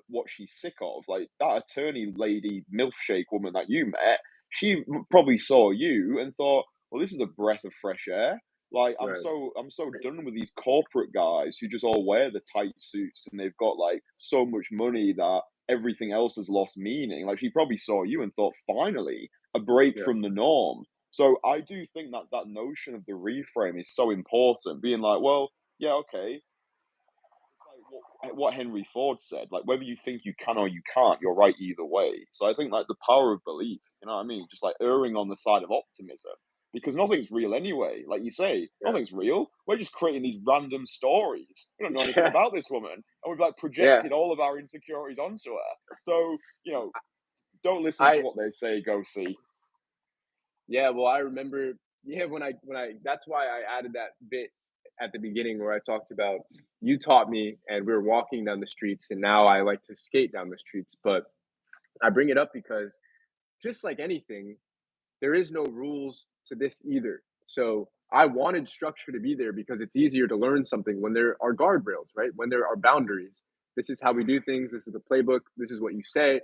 what she's sick of. Like that attorney lady milkshake woman that you met, she probably saw you and thought, well, this is a breath of fresh air. Like right, I'm so done with these corporate guys who just all wear the tight suits and they've got like so much money that everything else has lost meaning. Like she probably saw you and thought, finally, a break yeah, from the norm. So I do think that that notion of the reframe is so important. Being like, well, yeah, okay, it's like what Henry Ford said, like whether you think you can or you can't, you're right either way. So I think like the power of belief, you know what I mean? Just like erring on the side of optimism. Because nothing's real anyway. Like you say, yeah, nothing's real. We're just creating these random stories. We don't know anything yeah, about this woman. And we've like yeah. projected all of our insecurities onto her. So, don't listen to I what they say, go see. Yeah, well, I remember, yeah, when I that's why I added that bit at the beginning where I talked about, you taught me and we were walking down the streets, and now I like to skate down the streets. But I bring it up because, just like anything, there is no rules to this either. So I wanted structure to be there because it's easier to learn something when there are guardrails, right? When there are boundaries. This is how we do things. This is the playbook. This is what you say.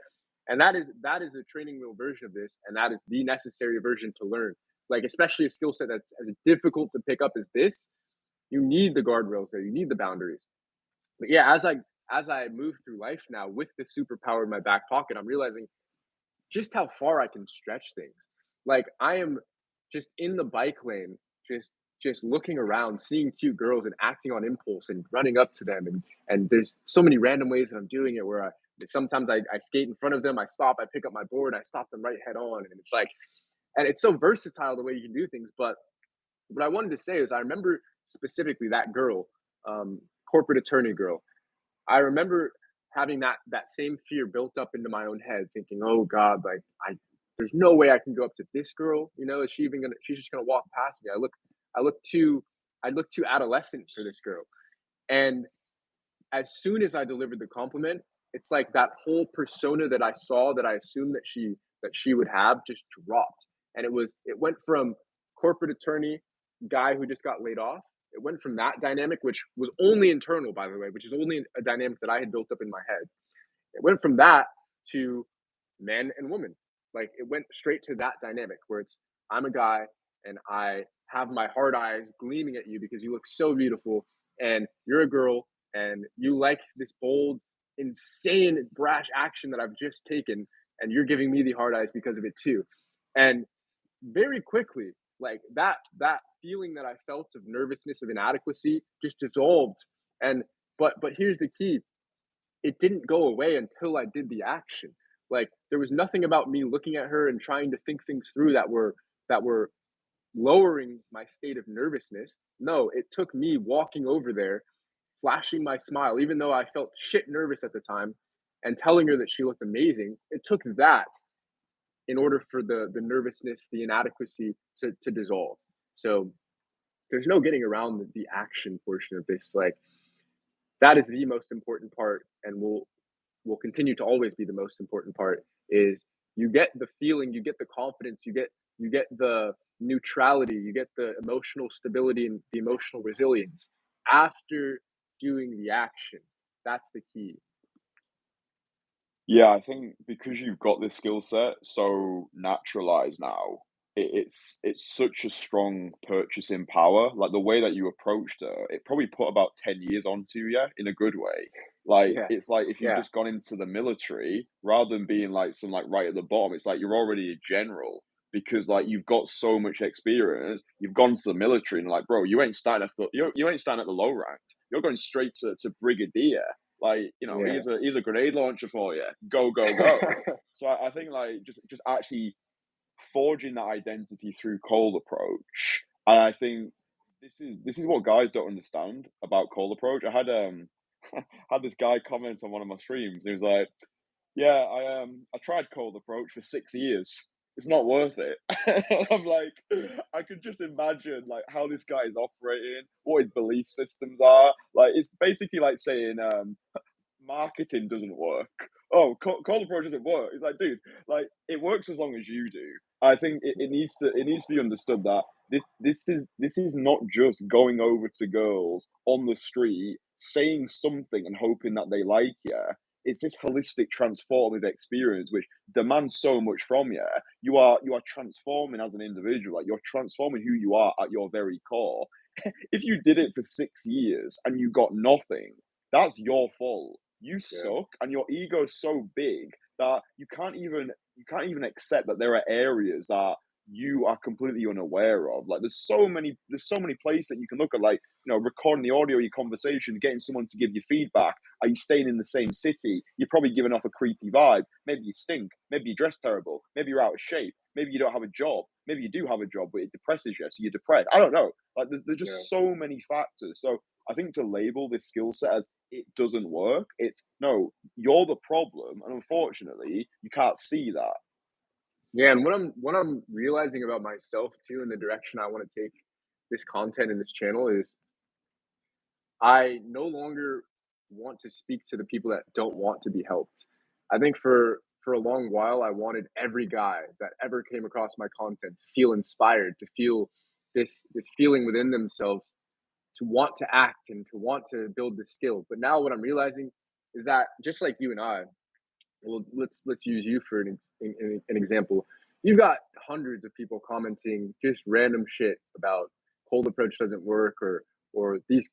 And that is a training wheel version of this, and that is the necessary version to learn. Like, especially a skill set that's as difficult to pick up as this, you need the guardrails there. You need the boundaries. But yeah, as I move through life now with the superpower in my back pocket, I'm realizing just how far I can stretch things. Like I am just in the bike lane, just looking around, seeing cute girls and acting on impulse and running up to them. And there's so many random ways that I'm doing it where sometimes I skate in front of them, I stop, I pick up my board, I stop them right head on. And it's like, and it's so versatile the way you can do things. But what I wanted to say is I remember specifically that girl, corporate attorney girl. I remember having that same fear built up into my own head, thinking, "Oh God, like there's no way I can go up to this girl. Is she even gonna? She's just gonna walk past me. I look too, I look too adolescent for this girl." And as soon as I delivered the compliment, it's like that whole persona that I saw that I assumed that she would have just dropped, and it went from corporate attorney guy who just got laid off. It went from that dynamic, which was only internal, by the way, which is only a dynamic that I had built up in my head. It went from that to man and woman. Like it went straight to that dynamic where it's I'm a guy and I have my hard eyes gleaming at you because you look so beautiful and you're a girl and you like this bold, insane, brash action that I've just taken, and you're giving me the hard eyes because of it too. And very quickly, like that feeling that I felt of nervousness, of inadequacy, just dissolved. And but here's the key: it didn't go away until I did the action. Like there was nothing about me looking at her and trying to think things through that were lowering my state of nervousness. No, it took me walking over there, flashing my smile, even though I felt shit nervous at the time, and telling her that she looked amazing. It took that in order for the nervousness, the inadequacy to dissolve. So there's no getting around the action portion of this. Like that is the most important part, and will continue to always be the most important part. Is you get the feeling, you get the confidence, you get the neutrality, you get the emotional stability and the emotional resilience after doing the action. That's the key. Yeah, I think because you've got this skill set so naturalized now, it's such a strong purchasing power. Like the way that you approached her, it probably put about 10 years onto you in a good way. Like Yeah, it's like if you've yeah, just gone into the military rather than being like some like right at the bottom, it's like you're already a general because like you've got so much experience. You've gone to the military and like, bro, you ain't starting at the low ranks. You're going straight to brigadier. Like, yeah. here's a grenade launcher for you. Go, go, go. So I think like just actually forging that identity through cold approach. And I think this is what guys don't understand about cold approach. I had had this guy comment on one of my streams. He was like, "Yeah, I tried cold approach for 6 years. It's not worth it." I'm like, I could just imagine like how this guy is operating, what his belief systems are. Like it's basically like saying marketing doesn't work. Oh, cold approach doesn't work. It's like, dude, like it works as long as you do. I think it needs to be understood that this is not just going over to girls on the street saying something and hoping that they like you. It's this holistic transformative experience which demands so much from you. You are transforming as an individual, like you're transforming who you are at your very core. If you did it for 6 years and you got nothing, that's your fault. You Yeah, suck, and your ego is so big that you can't even accept that there are areas that you are completely unaware of. Like there's so many places that you can look at, like recording the audio of your conversation, getting someone to give you feedback. Are you staying in the same city? You're probably giving off a creepy vibe. Maybe you stink. Maybe you dress terrible. Maybe you're out of shape. Maybe you don't have a job. Maybe you do have a job, but it depresses you, so you're depressed. I don't know. Like there's yeah. just so many factors. So I think to label this skill set as it doesn't work, it's no, you're the problem, and unfortunately, you can't see that. Yeah, and what I'm realizing about myself too, in the direction I want to take this content in this channel, is I no longer want to speak to the people that don't want to be helped. I think for a long while I wanted every guy that ever came across my content to feel inspired, to feel this feeling within themselves, to want to act and to want to build the skill. But now what I'm realizing is that just like you and I, well, let's use you for an example. You've got hundreds of people commenting just random shit about cold approach doesn't work, or these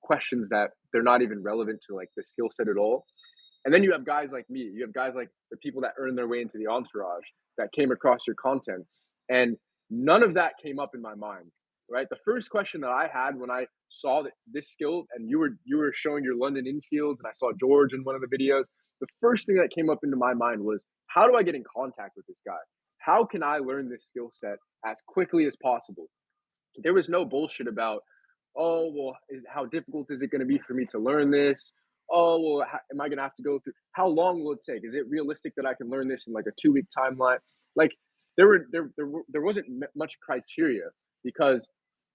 questions that they're not even relevant to like the skill set at all. And then you have guys like me. You have guys like the people that earn their way into the entourage that came across your content, and none of that came up in my mind. Right, the first question that I had when I saw that this skill, and you were showing your London infields, and I saw George in one of the videos. The first thing that came up into my mind was, how do I get in contact with this guy? How can I learn this skill set as quickly as possible? There was no bullshit about, oh, well, how difficult is it going to be for me to learn this? Oh, well, am I going to have to go through? How long will it take? Is it realistic that I can learn this in like a 2 week timeline? Like there wasn't much criteria, because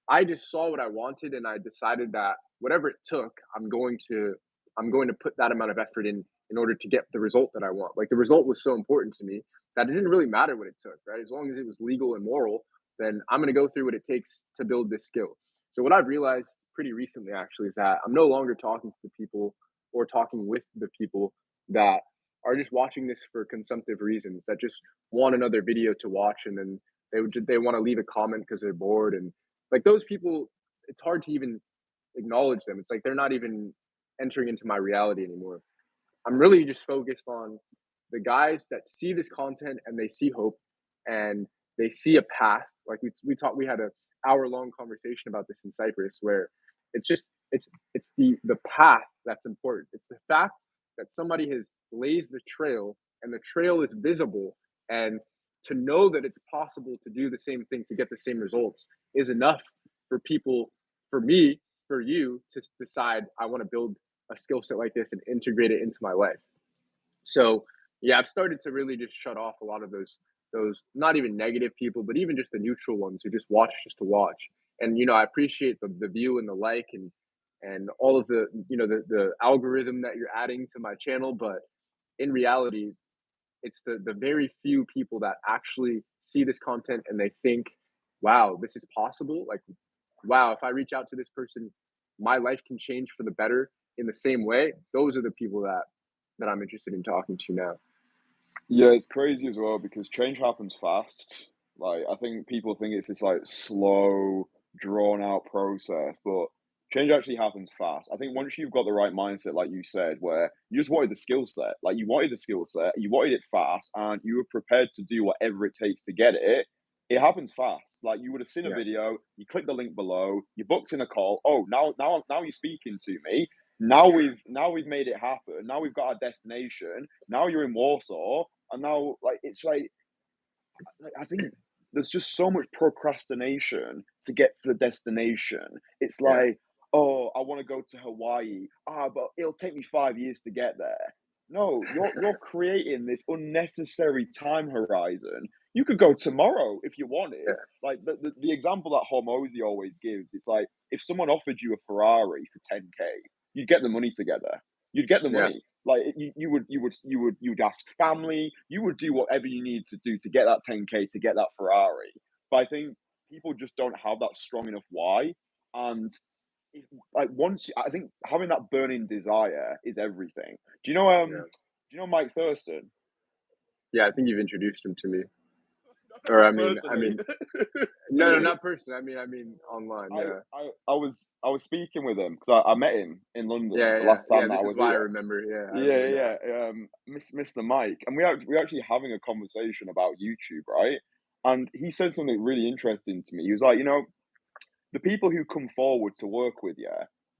I just saw what I wanted and I decided that whatever it took, I'm going to put that amount of effort in order to get the result that I want. Like the result was so important to me that it didn't really matter what it took, right? As long as it was legal and moral, then I'm going to go through what it takes to build this skill. So what I've realized pretty recently actually is that I'm no longer talking to the people or talking with the people that are just watching this for consumptive reasons, that just want another video to watch, and then They want to leave a comment because they're bored, and like those people, it's hard to even acknowledge them. It's like they're not even entering into my reality anymore. I'm really just focused on the guys that see this content and they see hope and they see a path. Like we had a hour-long conversation about this in Cyprus, where it's just it's the path that's important. It's the fact that somebody has blazed the trail and the trail is visible, and to know that it's possible to do the same thing to get the same results is enough for people, for me, for you to decide I want to build a skill set like this and integrate it into my life. So yeah, I've started to really just shut off a lot of those not even negative people, but even just the neutral ones who just watch just to watch. And I appreciate the view and the like and all of the the algorithm that you're adding to my channel, but in reality, it's the very few people that actually see this content and they think, wow, this is possible. Like, wow, if I reach out to this person, my life can change for the better in the same way. Those are the people that I'm interested in talking to now. Yeah, it's crazy as well because change happens fast. Like, I think people think it's this like slow, drawn out process, but change actually happens fast. I think once you've got the right mindset, like you said, where you just wanted the skill set, like you wanted the skill set, you wanted it fast, and you were prepared to do whatever it takes to get it, it happens fast. Like you would have seen a Yeah, video, you click the link below, you booked in a call. Oh, now you're speaking to me. Now we've made it happen. Now we've got our destination. Now you're in Warsaw, and now like it's like I think there's just so much procrastination to get to the destination. It's yeah, like, oh, I want to go to Hawaii. Ah, but it'll take me 5 years to get there. No, you're creating this unnecessary time horizon. You could go tomorrow if you yeah, wanted. Like the example that Hormozy always gives, it's like if someone offered you a Ferrari for 10K, you'd get the money together. You'd get the yeah, money. Like you would ask family, you would do whatever you need to do to get that 10K to get that Ferrari. But I think people just don't have that strong enough why. And like I think having that burning desire is everything. yeah. Do you know Mike Thurston? Yeah, I think you've introduced him to me. Or Not I personally. mean, no, not personally. I mean online. I, Yeah, I was speaking with him because I met him in London yeah, the yeah, last yeah. time that I This is was why I here. remember. Yeah, I Yeah, remember now. yeah, Mr. Mike, and we're actually having a conversation about YouTube, right? And he said something really interesting to me. He was like, the people who come forward to work with you,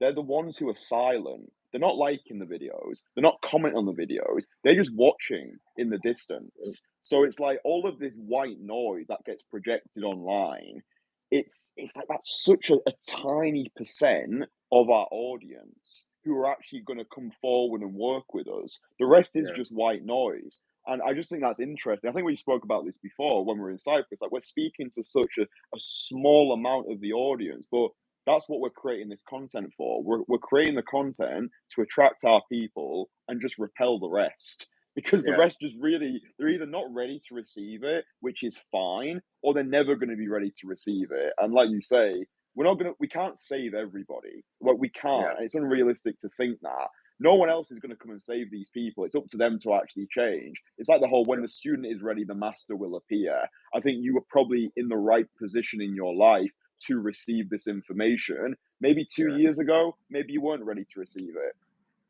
they're the ones who are silent. They're not liking the videos. They're not commenting on the videos. They're just watching in the distance. So it's like all of this white noise that gets projected online. It's like that's such a tiny percent of our audience who are actually going to come forward and work with us. The rest is Yeah, just white noise. And I just think that's interesting. I think we spoke about this before when we were in Cyprus. Like we're speaking to such a small amount of the audience, but that's what we're creating this content for. We're creating the content to attract our people and just repel the rest because the yeah, rest just really they're either not ready to receive it, which is fine, or they're never going to be ready to receive it. And like you say, we can't save everybody. Like we can't. yeah, And it's unrealistic to think that. No one else is going to come and save these people. It's up to them to actually change. It's like the whole when yeah, the student is ready, the master will appear. I think you were probably in the right position in your life to receive this information. Maybe two yeah. years ago, maybe you weren't ready to receive it.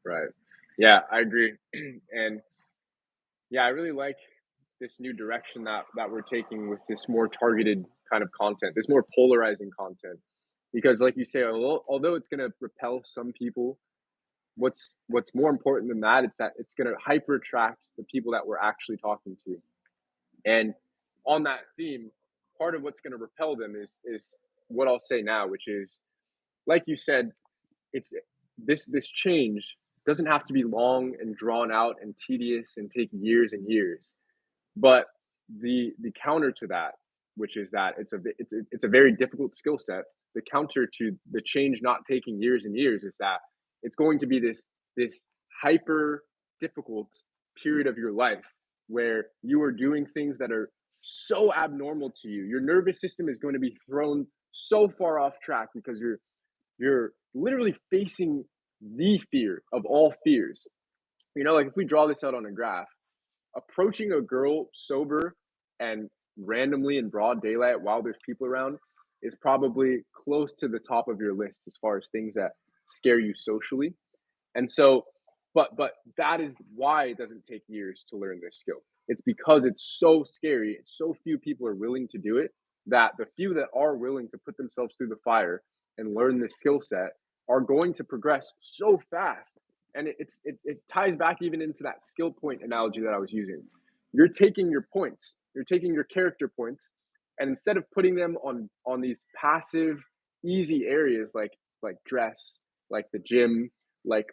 Right. Yeah, I agree. And yeah, I really like this new direction that we're taking with this more targeted kind of content, this more polarizing content. Because, like you say, although it's going to repel some people, what's more important than that, it's that it's going to hyper attract the people that we're actually talking to. And on that theme, part of what's going to repel them is what I'll say now, which is, like you said, it's this change doesn't have to be long and drawn out and tedious and take years and years. But the counter to that, which is that it's a very difficult skill set. The counter to the change not taking years and years is that it's going to be this hyper difficult period of your life where you are doing things that are so abnormal to you. Your nervous system is going to be thrown so far off track because you're literally facing the fear of all fears. Like if we draw this out on a graph, approaching a girl sober and randomly in broad daylight while there's people around is probably close to the top of your list as far as things that scare you socially. And so, but that is why it doesn't take years to learn this skill. It's because it's so scary. So few people are willing to do it, that the few that are willing to put themselves through the fire and learn this skill set are going to progress so fast. And it ties back even into that skill point analogy that I was using. You're taking your points, you're taking your character points, and instead of putting them on these passive, easy areas like dress, like the gym, like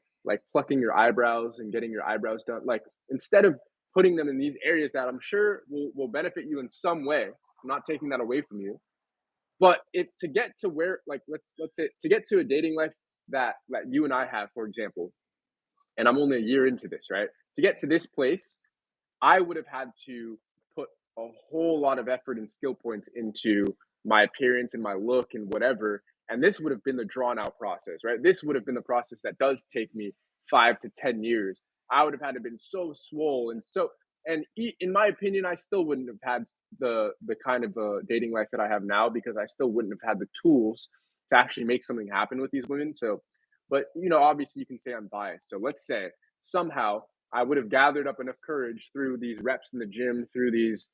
plucking your eyebrows and getting your eyebrows done, like instead of putting them in these areas that I'm sure will benefit you in some way, I'm not taking that away from you, but if to get to where, like, let's say to get to a dating life that you and I have, for example, and I'm only a year into this, right? To get to this place, I would have had to put a whole lot of effort and skill points into my appearance and my look and whatever. And this would have been the drawn out process, right? This would have been the process that does take me 5 to 10 years. I would have had to been so swole and so, and in my opinion, I still wouldn't have had the kind of dating life that I have now, because I still wouldn't have had the tools to actually make something happen with these women. So, but obviously you can say I'm biased. So let's say somehow I would have gathered up enough courage through these reps in the gym, through these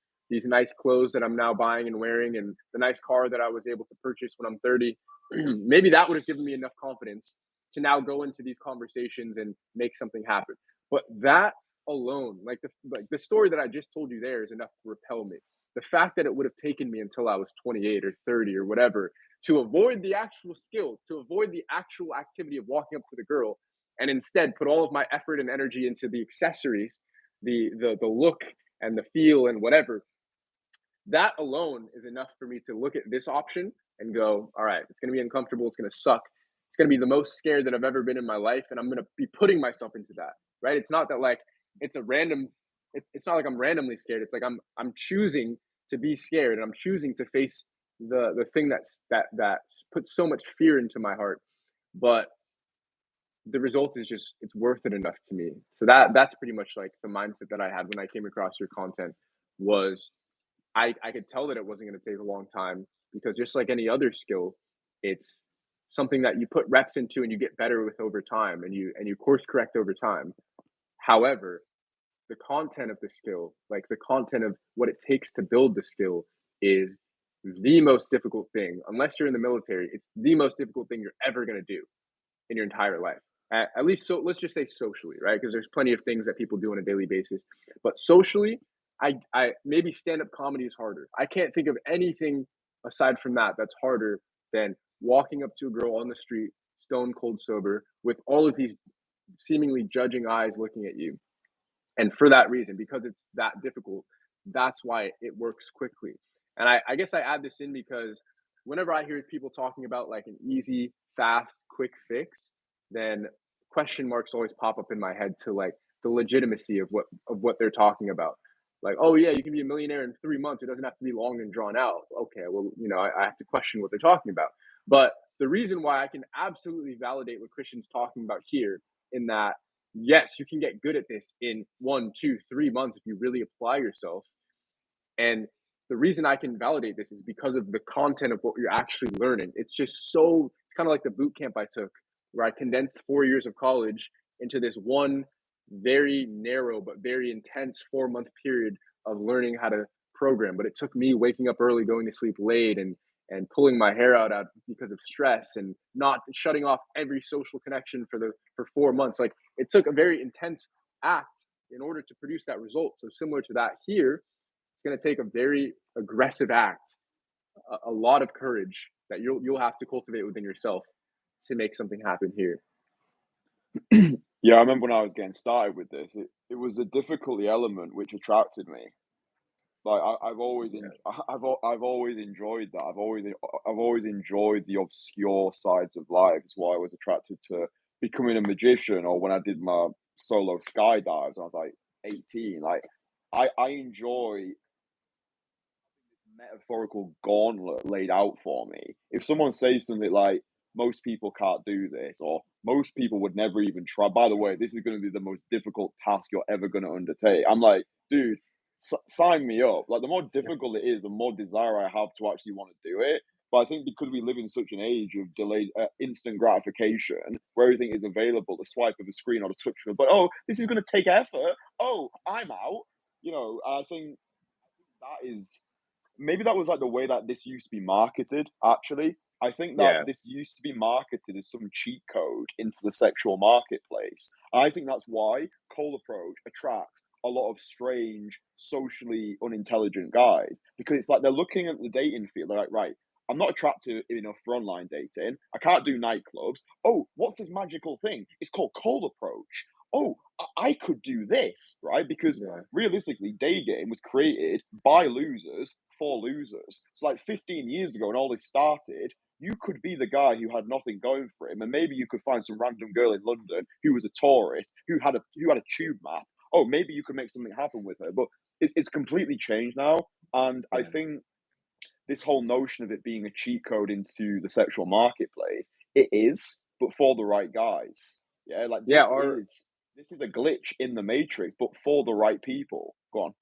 nice clothes that I'm now buying and wearing, and the nice car that I was able to purchase when I'm 30. Maybe that would have given me enough confidence to now go into these conversations and make something happen. But that alone, like the story that I just told you there, is enough to repel me. The fact that it would have taken me until I was 28 or 30 or whatever to avoid the actual skill, to avoid the actual activity of walking up to the girl, and instead put all of my effort and energy into the accessories, the look and the feel and whatever, that alone is enough for me to look at this option and go, all right, it's going to be uncomfortable, it's going to suck, it's going to be the most scared that I've ever been in my life, and I'm going to be putting myself into that, right? It's not that like it's a random, it's not like I'm randomly scared. It's like I'm choosing to be scared, and I'm choosing to face the thing that puts so much fear into my heart. But the result is just, it's worth it enough to me. So that's pretty much like the mindset that I had when I came across your content. Was I could tell that it wasn't going to take a long time, because just like any other skill, it's something that you put reps into and you get better with over time, and you course correct over time. However, the content of the skill, like the content of what it takes to build the skill, is the most difficult thing. Unless you're in the military, it's the most difficult thing you're ever going to do in your entire life. At least, so let's just say socially, right? Because there's plenty of things that people do on a daily basis, but socially, I maybe stand-up comedy is harder. I can't think of anything aside from that that's harder than walking up to a girl on the street, stone cold sober, with all of these seemingly judging eyes looking at you. And for that reason, because it's that difficult, that's why it works quickly. And I guess I add this in because whenever I hear people talking about like an easy, fast, quick fix, then question marks always pop up in my head to like the legitimacy of what they're talking about. Like, oh yeah, you can be a millionaire in 3 months. It doesn't have to be long and drawn out. Okay, well, I have to question what they're talking about. But the reason why I can absolutely validate what Kristian's talking about here, in that yes, you can get good at this in 1, 2, 3 months if you really apply yourself. And the reason I can validate this is because of the content of what you're actually learning. It's just so, it's kind of like the boot camp I took, where I condensed 4 years of college into this one very narrow but very intense 4 month period of learning how to program. But it took me waking up early, going to sleep late, and pulling my hair out because of stress, and not shutting off every social connection for 4 months. Like, it took a very intense act in order to produce that result. So similar to that here, it's going to take a very aggressive act, a lot of courage that you'll have to cultivate within yourself to make something happen here. Yeah, I remember when I was getting started with this, it was the difficulty element which attracted me. Like I've always I've always enjoyed that. I've always enjoyed the obscure sides of life. It's why I was attracted to becoming a magician, or when I did my solo skydives when I was like 18. Like I enjoy metaphorical gauntlet laid out for me. If someone says something like, most people can't do this, or most people would never even try, by the way, this is going to be the most difficult task you're ever going to undertake, I'm like, dude, sign me up. Like, the more difficult it is, the more desire I have to actually want to do it. But I think because we live in such an age of delayed, instant gratification, where everything is available, the swipe of a screen or the touch of a but oh, this is going to take effort. Oh, I'm out. I think that is maybe that was like the way that this used to be marketed, actually. I think that Yeah. this used to be marketed as some cheat code into the sexual marketplace. I think that's why cold approach attracts a lot of strange, socially unintelligent guys because it's like they're looking at the dating field. They're like, right, I'm not attractive enough for online dating. I can't do nightclubs. Oh, what's this magical thing? It's called cold approach. Oh, I could do this, right? Because Yeah. realistically, day game was created by losers for losers. So like 15 years ago when all this started, you could be the guy who had nothing going for him, and maybe you could find some random girl in London who was a tourist who had a tube map. Oh, maybe you could make something happen with her. But it's completely changed now, and I Yeah. think this whole notion of it being a cheat code into the sexual marketplace, it is, but for the right guys. Yeah, like Yeah. Our this is a glitch in the matrix, but for the right people. Go on.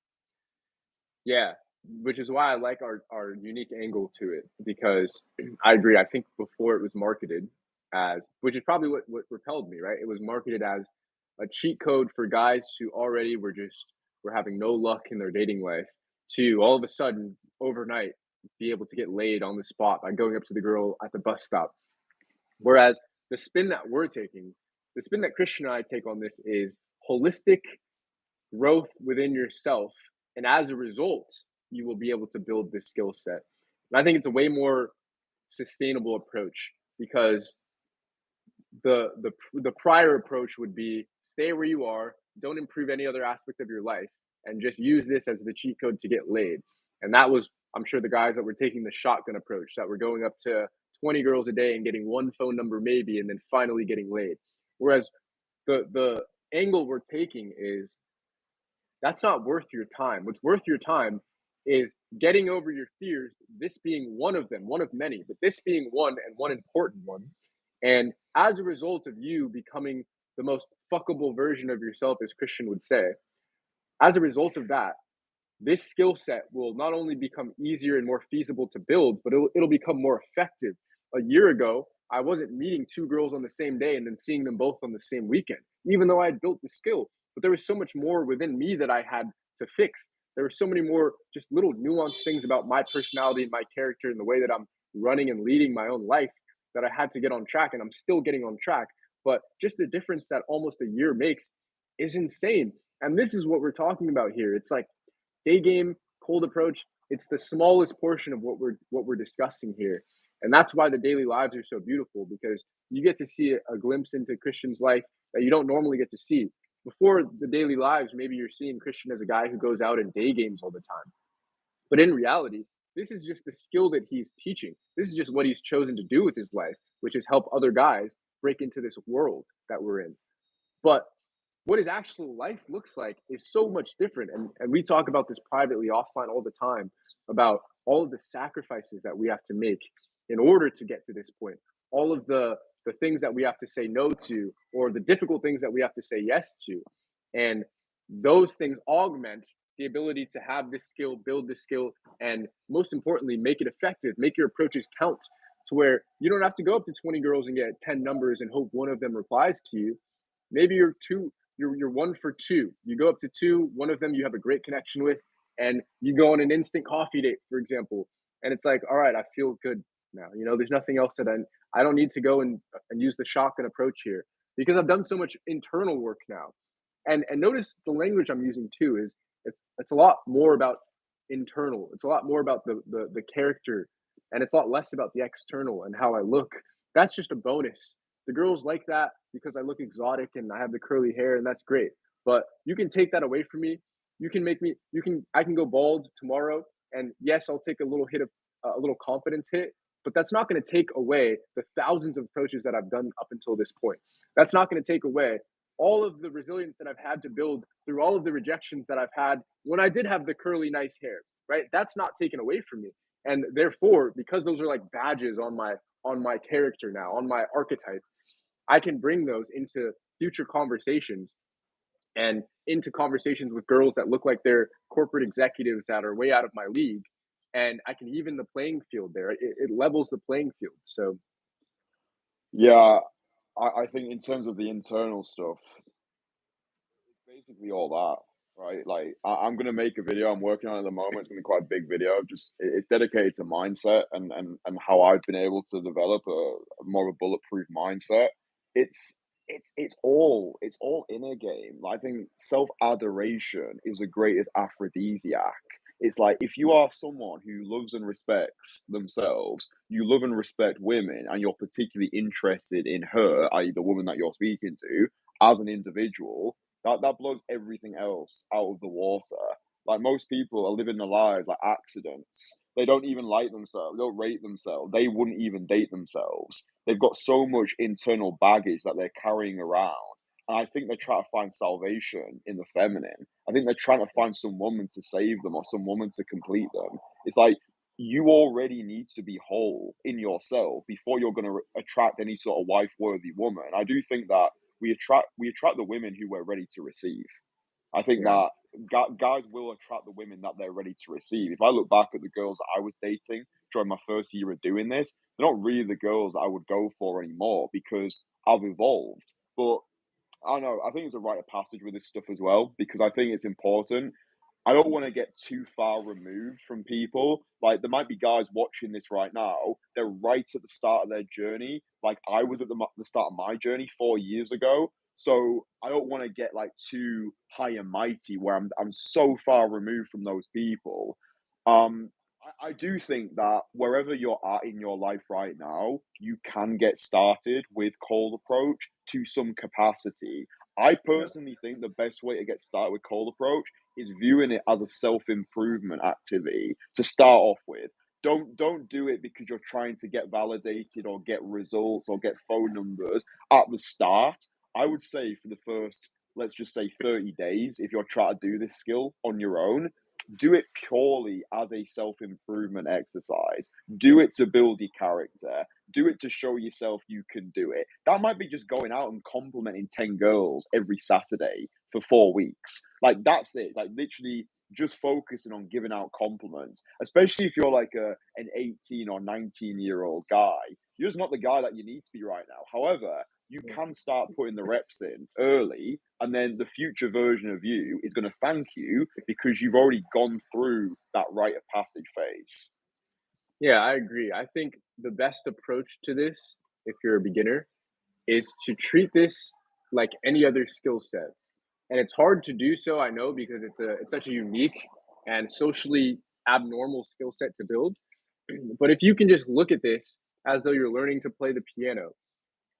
Yeah, which is why I like our unique angle to it because I agree. I think before it was marketed as, which is probably what repelled me, right? It was marketed as a cheat code for guys who already were having no luck in their dating life to all of a sudden overnight be able to get laid on the spot by going up to the girl at the bus stop. Whereas the spin that we're taking, the spin that Christian and I take on this is holistic growth within yourself. And as a result, you will be able to build this skill set. And I think it's a way more sustainable approach because the prior approach would be stay where you are, don't improve any other aspect of your life, and just use this as the cheat code to get laid. And that was, I'm sure, the guys that were taking the shotgun approach, that were going up to 20 girls a day and getting one phone number maybe, and then finally getting laid. Whereas the angle we're taking is that's not worth your time. What's worth your time is getting over your fears, this being one of them, one of many, but this being one and one important one. And as a result of you becoming the most fuckable version of yourself, as Christian would say, as a result of that, this skill set will not only become easier and more feasible to build, but it'll become more effective. A year ago, I wasn't meeting two girls on the same day and then seeing them both on the same weekend, even though I had built the skill. But there was so much more within me that I had to fix. There were so many more just little nuanced things about my personality and my character and the way that I'm running and leading my own life that I had to get on track. And I'm still getting on track. But just the difference that almost a year makes is insane. And this is what we're talking about here. It's like day game, cold approach. It's the smallest portion of what we're discussing here. And that's why the daily lives are so beautiful because you get to see a glimpse into Christian's life that you don't normally get to see. Before the daily lives, maybe you're seeing Christian as a guy who goes out and day games all the time. But in reality, this is just the skill that he's teaching. This is just what he's chosen to do with his life, which is help other guys break into this world that we're in. But what his actual life looks like is so much different. And we talk about this privately offline all the time about all of the sacrifices that we have to make in order to get to this point. All of the things that we have to say no to, or the difficult things that we have to say yes to. And those things augment the ability to have this skill, build this skill, and most importantly, make it effective, make your approaches count to where you don't have to go up to 20 girls and get 10 numbers and hope one of them replies to you. Maybe you're one for two. You go up to two, one of them you have a great connection with, and you go on an instant coffee date, for example. And it's like, all right, I feel good now. There's nothing else that I don't need to go and use the shotgun approach here because I've done so much internal work now. And notice the language I'm using too is it's a lot more about internal. It's a lot more about the character, and it's a lot less about the external and how I look. That's just a bonus. The girls like that because I look exotic and I have the curly hair, and that's great. But you can take that away from me. I can go bald tomorrow, and yes, I'll take a little hit of a little confidence hit, but that's not going to take away the thousands of approaches that I've done up until this point. That's not going to take away all of the resilience that I've had to build through all of the rejections that I've had when I did have the curly, nice hair, right? That's not taken away from me. And therefore, because those are like badges on my character now, on my archetype, I can bring those into future conversations and into conversations with girls that look like they're corporate executives that are way out of my league. And I can even the playing field there. It levels the playing field. So Yeah, I think in terms of the internal stuff, it's basically all that, right? Like I'm gonna make a video I'm working on at the moment. It's gonna be quite a big video. Just it's dedicated to mindset and how I've been able to develop a more of a bulletproof mindset. It's it's all inner game. Like, I think self adoration is the greatest aphrodisiac. It's like if you are someone who loves and respects themselves, you love and respect women, and you're particularly interested in her, i.e., the woman that you're speaking to, as an individual, that blows everything else out of the water. Like most people are living their lives like accidents. They don't even like themselves. They don't rate themselves. They wouldn't even date themselves. They've got so much internal baggage that they're carrying around. And I think they're trying to find salvation in the feminine. I think they're trying to find some woman to save them or some woman to complete them. It's like you already need to be whole in yourself before you're going to attract any sort of wife worthy woman. I do think that we attract the women who we're ready to receive. I think yeah, that guys will attract the women that they're ready to receive. If I look back at the girls that I was dating during my first year of doing this, they're not really the girls that I would go for anymore because I've evolved. But I don't know. I think it's a rite of passage with this stuff as well because I think it's important. I don't want to get too far removed from people. Like there might be guys watching this right now. They're right at the start of their journey. Like I was at the start of my journey 4 years ago. So I don't want to get like too high and mighty where I'm so far removed from those people. Um, I do think that wherever you're at in your life right now, you can get started with cold approach to some capacity. I yeah, personally think the best way to get started with cold approach is viewing it as a self-improvement activity to start off with. Don't do it because you're trying to get validated or get results or get phone numbers at the start. I would say for the first, let's just say 30 days, if you're trying to do this skill on your own, do it purely as a self-improvement exercise. Do it to build your character. Do it to show yourself you can do it. That might be just going out and complimenting 10 girls every Saturday for 4 weeks. Like that's it. Like literally just focusing on giving out compliments, especially if you're like an 18 or 19-year-old guy. You're just not the guy that you need to be right now. However, you yeah. can start putting the reps in early, and then the future version of you is going to thank you because you've already gone through that rite of passage phase. Yeah, I agree. I think the best approach to this, if you're a beginner, is to treat this like any other skill set. And it's hard to do so, I know, because it's such a unique and socially abnormal skill set to build. But if you can just look at this as though you're learning to play the piano,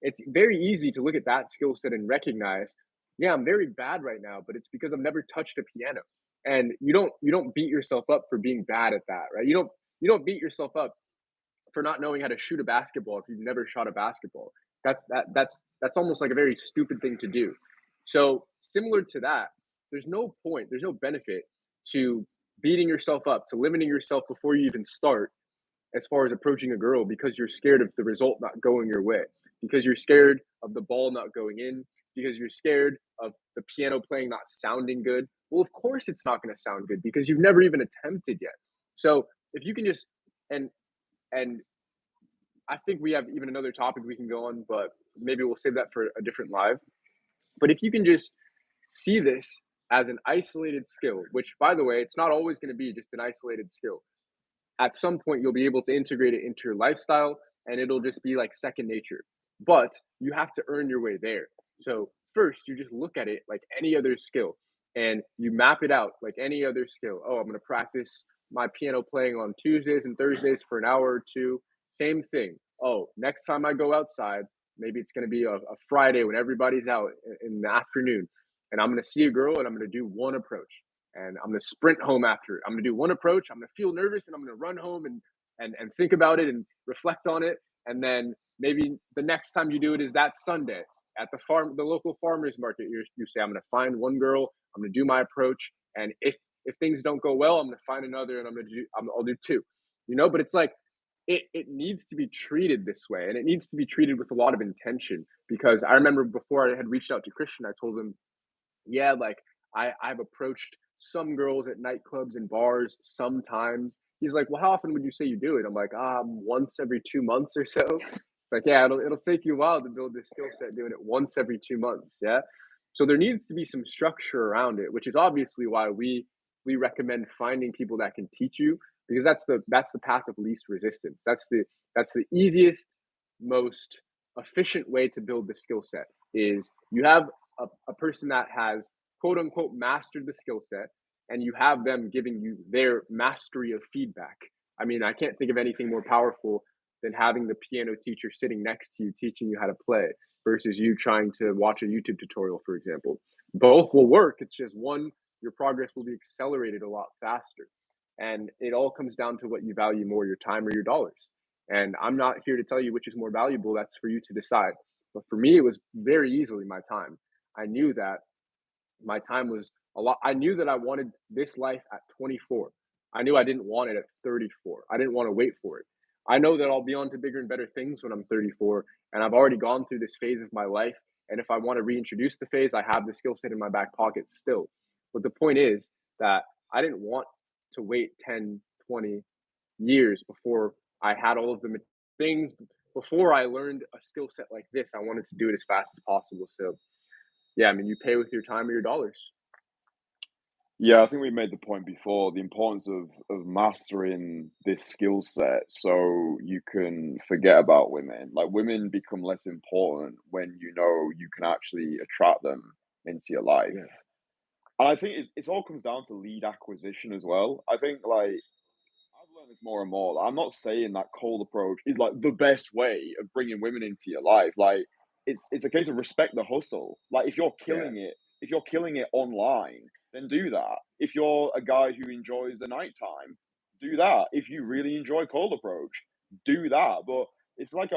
it's very easy to look at that skill set and recognize, yeah, I'm very bad right now, but it's because I've never touched a piano. And you don't beat yourself up for being bad at that, right? You don't beat yourself up for not knowing how to shoot a basketball if you've never shot a basketball. That's almost like a very stupid thing to do. So similar to that, there's no point, there's no benefit to beating yourself up, to limiting yourself before you even start as far as approaching a girl because you're scared of the result not going your way, because you're scared of the ball not going in, because you're scared of the piano playing not sounding good. Well, of course it's not going to sound good because you've never even attempted yet. So if you can just and and I think we have even another topic we can go on, but maybe we'll save that for a different live. But if you can just see this as an isolated skill, which by the way, it's not always going to be just an isolated skill. At some point, you'll be able to integrate it into your lifestyle and it'll just be like second nature. But you have to earn your way there. So, first, you just look at it like any other skill and you map it out like any other skill. Oh, I'm going to practice my piano playing on Tuesdays and Thursdays for an hour or two. Same thing. Oh, next time I go outside, maybe it's going to be a Friday when everybody's out in the afternoon. And I'm going to see a girl and I'm going to do one approach and I'm going to sprint home after it. I'm going to do one approach. I'm going to feel nervous and I'm going to run home and think about it and reflect on it. And then maybe the next time you do it is that Sunday at the local farmers market. You say, I'm going to find one girl. I'm going to do my approach. And if things don't go well, I'm going to find another and I'll do two, but it's like, it needs to be treated this way and it needs to be treated with a lot of intention because I remember before I had reached out to Kristian, I told him yeah, like I've approached some girls at nightclubs and bars sometimes. He's like, well, how often would you say you do it? I'm like, once every 2 months or so. It's like, yeah, it'll take you a while to build this skill set doing it once every 2 months. Yeah. So there needs to be some structure around it, which is obviously why we recommend finding people that can teach you, because that's the path of least resistance. That's the easiest, most efficient way to build the skill set is you have a person that has quote unquote mastered the skill set, and you have them giving you their mastery of feedback. I mean, I can't think of anything more powerful than having the piano teacher sitting next to you teaching you how to play versus you trying to watch a YouTube tutorial, for example. Both will work. It's just one, your progress will be accelerated a lot faster. And it all comes down to what you value more, your time or your dollars. And I'm not here to tell you which is more valuable. That's for you to decide. But for me, it was very easily my time. I knew that my time was a lot. I knew that I wanted this life at 24. I knew I didn't want it at 34. I didn't want to wait for it. I know that I'll be on to bigger and better things when I'm 34, and I've already gone through this phase of my life. And if I want to reintroduce the phase, I have the skill set in my back pocket still. But the point is that I didn't want to wait 10, 20 years before I had all of the things, before I learned a skill set like this. I wanted to do it as fast as possible. So, yeah, I mean, you pay with your time or your dollars. Yeah, I think we made the point before, the importance of mastering this skill set so you can forget about women. Like women become less important when you know you can actually attract them into your life. Yeah. And I think it's all comes down to lead acquisition as well. I think like I've learned this more and more. Like, I'm not saying that cold approach is like the best way of bringing women into your life. Like it's a case of respect the hustle. Like Yeah. if you're killing it online, then do that. If you're a guy who enjoys the nighttime, do that. If you really enjoy cold approach, do that. But it's like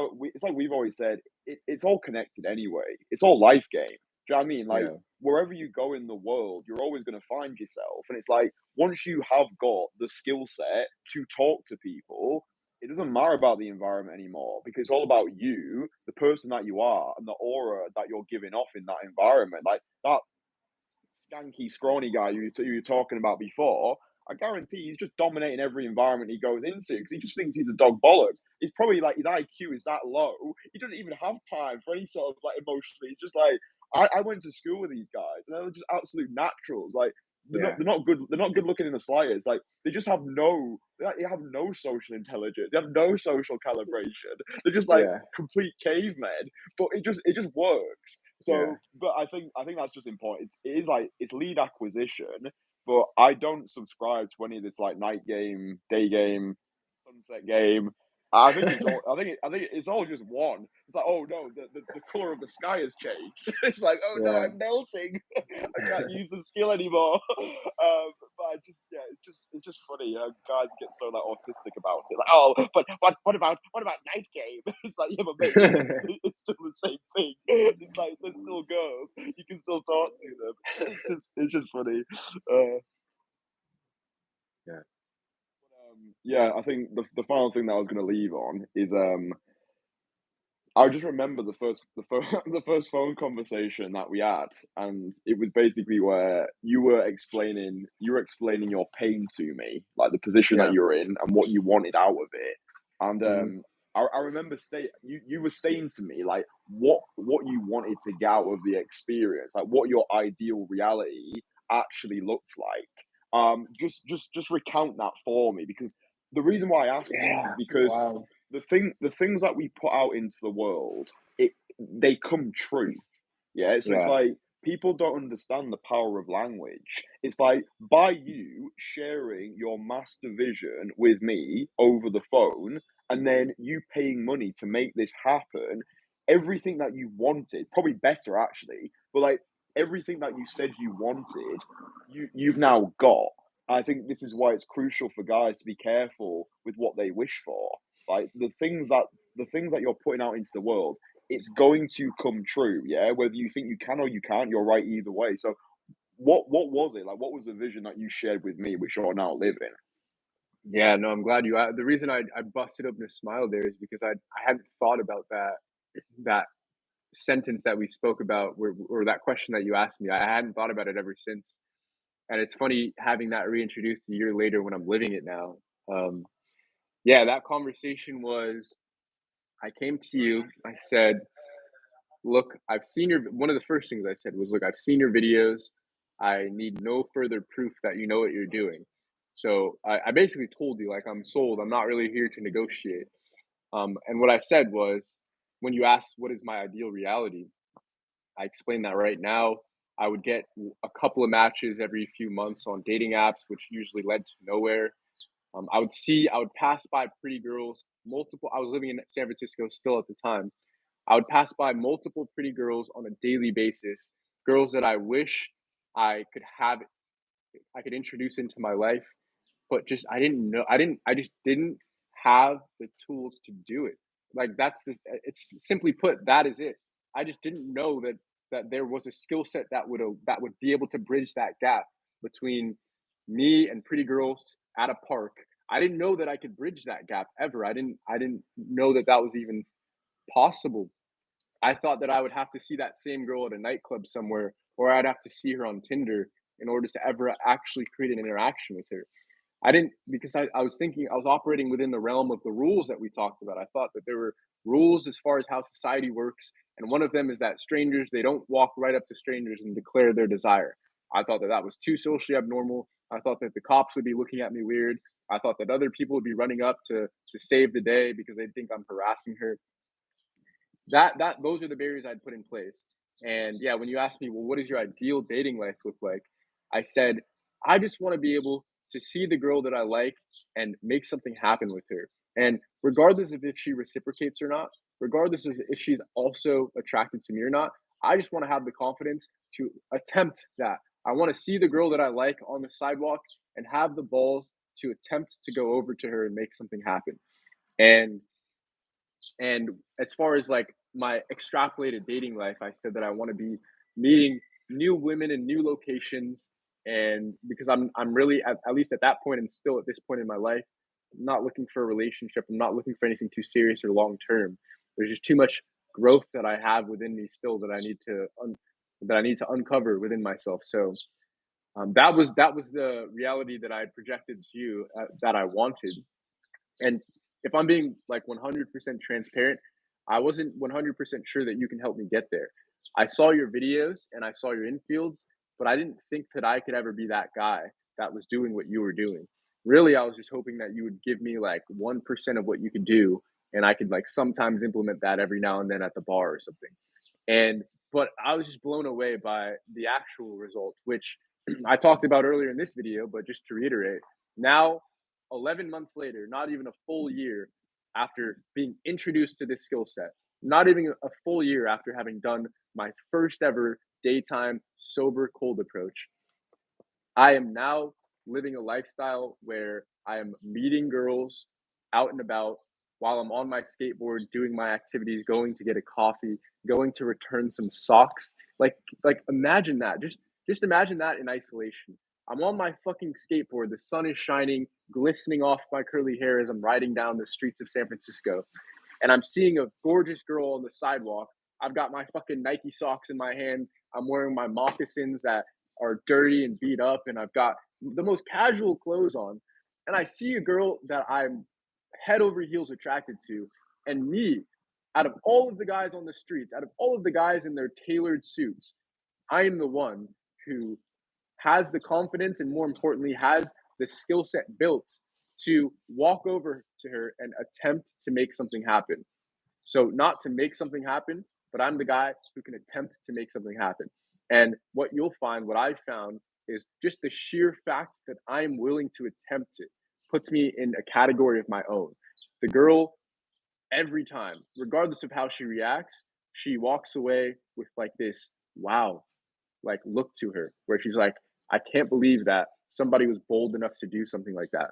we've always said. It's all connected anyway. It's all life game. Do you know what I mean? Like Yeah. wherever you go in the world, you're always going to find yourself. And it's like once you have got the skill set to talk to people, it doesn't matter about the environment anymore because it's all about you, the person that you are, and the aura that you're giving off in that environment. Like that skanky, scrawny guy you were talking about before, I guarantee he's just dominating every environment he goes into because he just thinks he's a dog bollocks. He's probably like his IQ is that low. He doesn't even have time for any sort of like emotionally. It's just like I went to school with these guys and they're just absolute naturals. Like Yeah. they're not good. They're not good looking in the slightest. Like they just have they have no social intelligence. They have no social calibration. They're just like Yeah. complete cavemen. But it just works. Yeah. So, but I think that's just important. It is like it's lead acquisition, but I don't subscribe to any of this like night game, day game, sunset game. I think it's all just one. It's like, oh no, the color of the sky has changed. It's like, oh no, Yeah. I'm melting. I can't use the skill anymore. But it's just funny. Guys get so like autistic about it. Like, oh, but what about night game? It's like, yeah, but mate, it's still the same thing. It's like they're still girls. You can still talk to them. It's just funny. Uh, Yeah. yeah, I think the final thing that I was going to leave on is I just remember the first phone conversation that we had, and it was basically where you were explaining your pain to me, like the position that Yeah. you're in and what you wanted out of it. And Hmm. I remember you were saying to me like what you wanted to get out of the experience, like what your ideal reality actually looks like. Just recount that for me because the reason why I asked this is Yeah. because Wow. the things that we put out into the world, they come true. Yeah. So it's Yeah. like people don't understand the power of language. It's like by you sharing your master vision with me over the phone and then you paying money to make this happen, everything that you wanted, probably better actually, but like everything that you said you wanted, you've now got. I think this is why it's crucial for guys to be careful with what they wish for. Like the things that you're putting out into the world, it's going to come true. Yeah, whether you think you can or you can't, you're right either way. So, what was it like? What was the vision that you shared with me, which you're now living? Yeah. No, I'm glad the reason I busted open a smile there is because I hadn't thought about that sentence that we spoke about, or that question that you asked me. I hadn't thought about it ever since, and it's funny having that reintroduced a year later when I'm living it now. Um, yeah, that conversation was. I came to you. I said, "Look, I've seen your." One of the first things I said was, "Look, I've seen your videos. I need no further proof that you know what you're doing." So I basically told you, like, I'm sold. I'm not really here to negotiate. And what I said was, when you asked what is my ideal reality, I explained that right now. I would get a couple of matches every few months on dating apps, which usually led to nowhere. I would pass by pretty girls, multiple. I was living in San Francisco still at the time. I would pass by multiple pretty girls on a daily basis, girls that I wish I could have, I could introduce into my life, but just I didn't know. I just didn't have the tools to do it. Like that's the. It's simply put, that is it. I just didn't know that there was a skill set that would be able to bridge that gap between me and pretty girls at a park. I didn't know that I could bridge that gap ever. I didn't know that that was even possible. I thought that I would have to see that same girl at a nightclub somewhere, or I'd have to see her on Tinder in order to ever actually create an interaction with her. I didn't because I was thinking I was operating within the realm of the rules that we talked about. I thought that there were rules as far as how society works, and one of them is that strangers they don't walk right up to strangers and declare their desire. I thought that that was too socially abnormal. I thought that the cops would be looking at me weird. I thought that other people would be running up to save the day because they think I'm harassing her. That those are the barriers I'd put in place. And yeah, when you asked me, well, what does your ideal dating life look like? I said, I just want to be able to see the girl that I like and make something happen with her. And regardless of if she reciprocates or not, regardless of if she's also attracted to me or not, I just want to have the confidence to attempt that. I want to see the girl that I like on the sidewalk and have the balls to attempt to go over to her and make something happen. And and as far as like my extrapolated dating life, I said that I want to be meeting new women in new locations. And because I'm really at least at that point and still at this point in my life, I'm not looking for a relationship. I'm not looking for anything too serious or long term. There's just too much growth that I have within me still that I need to uncover within myself. So that was the reality that I had projected to you that I wanted. And if I'm being like 100% transparent, I wasn't 100% sure that you can help me get there. I saw your videos and I saw your infields, but I didn't think that I could ever be that guy that was doing what you were doing. Really, I was just hoping that you would give me like 1% of what you could do and I could like sometimes implement that every now and then at the bar or something. And but I was just blown away by the actual results, which I talked about earlier in this video, but just to reiterate, now 11 months later, not even a full year after being introduced to this skill set, not even a full year after having done my first ever daytime sober cold approach, I am now living a lifestyle where I am meeting girls out and about while I'm on my skateboard, doing my activities, going to get a coffee, going to return some socks. Like imagine that. Just imagine that in isolation. I'm on my fucking skateboard. The sun is shining, glistening off my curly hair as I'm riding down the streets of San Francisco and I'm seeing a gorgeous girl on the sidewalk. I've got my fucking Nike socks in my hands. I'm wearing my moccasins that are dirty and beat up, and I've got the most casual clothes on. And I see a girl that I'm head over heels attracted to, and me, out of all of the guys on the streets, out of all of the guys in their tailored suits, I am the one who has the confidence and more importantly has the skill set built to walk over to her and attempt to make something happen. So not to make something happen, but I'm the guy who can attempt to make something happen. And what you'll find, what I found is just the sheer fact that I'm willing to attempt it puts me in a category of my own. The girl, every time, regardless of how she reacts, she walks away with like this wow, like look to her, where she's like, I can't believe that somebody was bold enough to do something like that.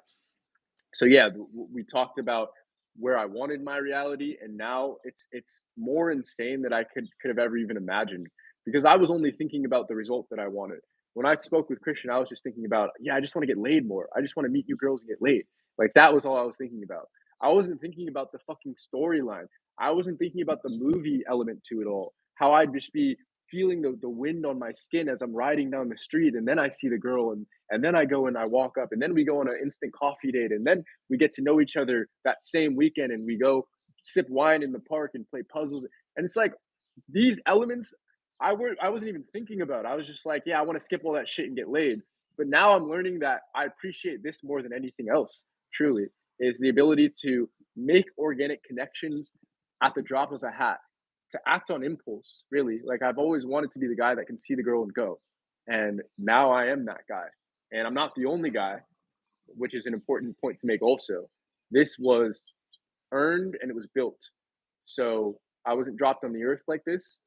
So yeah, we talked about where I wanted my reality, and now it's more insane than I could have ever even imagined because I was only thinking about the result that I wanted. When I spoke with Christian, I was just thinking about, yeah, I just want to get laid more. I just want to meet new girls and get laid. Like that was all I was thinking about. I wasn't thinking about the fucking storyline. I wasn't thinking about the movie element to it all. how I'd just be feeling the wind on my skin as I'm riding down the street, and then I see the girl, and then I go and I walk up, and then we go on an instant coffee date, and then we get to know each other that same weekend, and we go sip wine in the park and play puzzles. And it's like these elements I wasn't even thinking about. I was just like, yeah, I want to skip all that shit and get laid. But now I'm learning that I appreciate this more than anything else. Truly, is the ability to make organic connections at the drop of a hat, to act on impulse. Really, like I've always wanted to be the guy that can see the girl and go, and now I am that guy. And I'm not the only guy, which is an important point to make. Also, this was earned and it was built. So I wasn't dropped on the earth like this.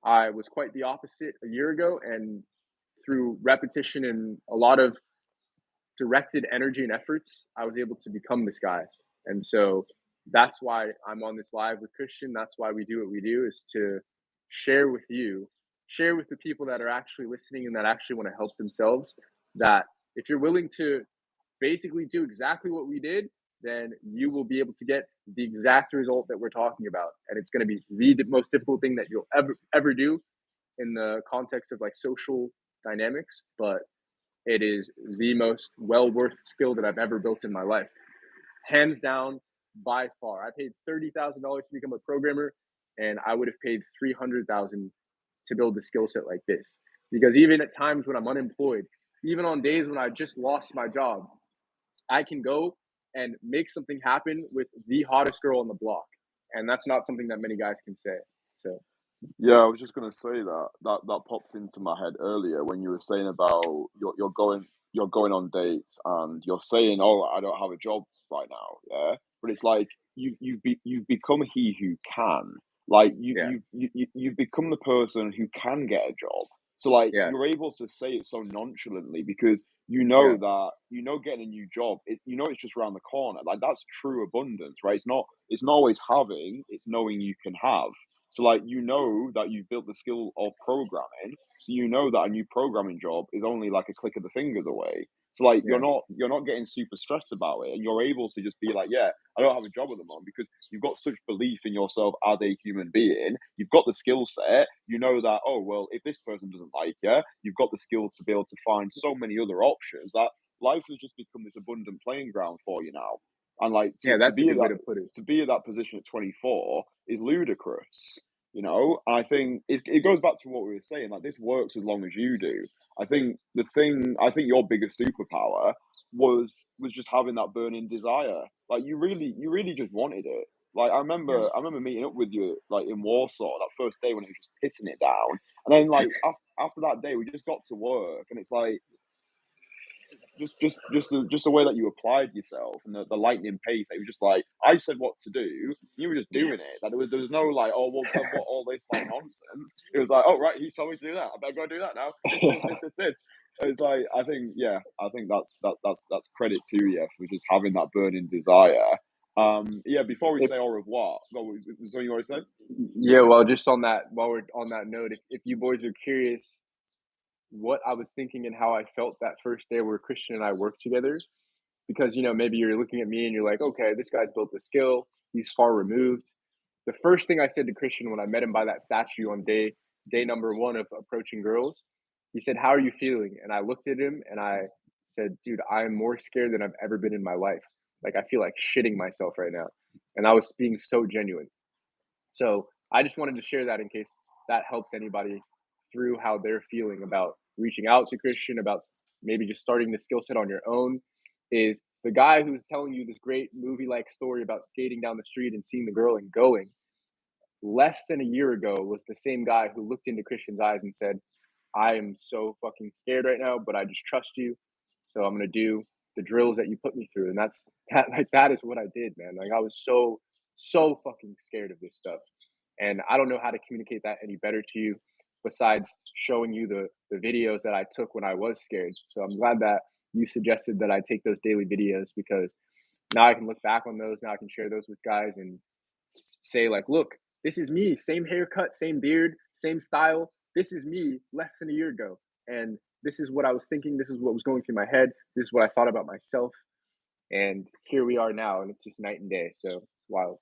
I was quite the opposite a year ago, and through repetition and a lot of directed energy and efforts, I was able to become this guy. And so that's why I'm on this live with Kristian. That's why we do what we do, is to share with you, share with the people that are actually listening and that actually want to help themselves, that if you're willing to basically do exactly what we did, then you will be able to get the exact result that we're talking about. And it's going to be the most difficult thing that you'll ever do in the context of like social dynamics, but it is the most well worth skill that I've ever built in my life. Hands down, by far. I paid $30,000 to become a programmer, and I would have paid $300,000 to build a skill set like this. Because even at times when I'm unemployed, even on days when I just lost my job, I can go and make something happen with the hottest girl on the block. And that's not something that many guys can say. So Yeah, I was just gonna say that popped into my head earlier when you were saying about you're going on dates and you're saying, "Oh, I don't have a job right now." Yeah, but it's like you've become he who can. Like yeah, you've become the person who can get a job. So like yeah, you're able to say it so nonchalantly because yeah, getting a new job. It's just around the corner. Like that's true abundance, right? It's not always having. It's knowing you can have. So like that you've built the skill of programming, so you know that a new programming job is only like a click of the fingers away. So like yeah, you're not getting super stressed about it, and you're able to just be like, yeah, I don't have a job at the moment because you've got such belief in yourself as a human being. You've got the skill set. You know that, oh well, if this person doesn't like you, you've got the skill to be able to find so many other options that life has just become this abundant playing ground for you now. And like yeah. That's a good way to put it. to be at that position at 24 is ludicrous. I think it goes back to what we were saying. Like this works as long as you do. I think your biggest superpower was just having that burning desire. Like you really just wanted it. Like Yeah. I remember meeting up with you like in Warsaw that first day when it was just pissing it down, and then like after that day we just got to work, and it's like just the way that you applied yourself and the lightning pace. It was just like I said what to do, you were just Yeah. doing it. Like there was no like, oh well, what all this like nonsense. It was like, oh right, he's told me to do that. I better go do that now. This. It's like I think that's credit to you for just having that burning desire. Yeah. Before we If say au revoir, was there something you want to say? yeah, well, just on that, while we're on that note, if you boys are curious what I was thinking and how I felt that first day where Kristian and I worked together, because maybe you're looking at me and you're like, okay, this guy's built a skill, he's far removed. The first thing I said to Kristian when I met him by that statue on day number one of approaching girls, he said, "How are you feeling?" And I looked at him and I said, "Dude, I am more scared than I've ever been in my life. Like I feel like shitting myself right now." And I was being so genuine. So I just wanted to share that in case that helps anybody through how they're feeling about reaching out to Kristian, about maybe just starting the skill set on your own. Is the guy who's telling you this great movie like story about skating down the street and seeing the girl and going, less than a year ago, was the same guy who looked into Kristian's eyes and said, I am so fucking scared right now, but I just trust you. So I'm going to do the drills that you put me through. And that is what I did, man. Like I was so fucking scared of this stuff. And I don't know how to communicate that any better to you besides showing you the videos that I took when I was scared. So I'm glad that you suggested that I take those daily videos, because now I can look back on those. Now I can share those with guys and say like, look, this is me, same haircut, same beard, same style. This is me less than a year ago. And this is what I was thinking. This is what was going through my head. This is what I thought about myself. And here we are now. And it's just night and day. So it's wild.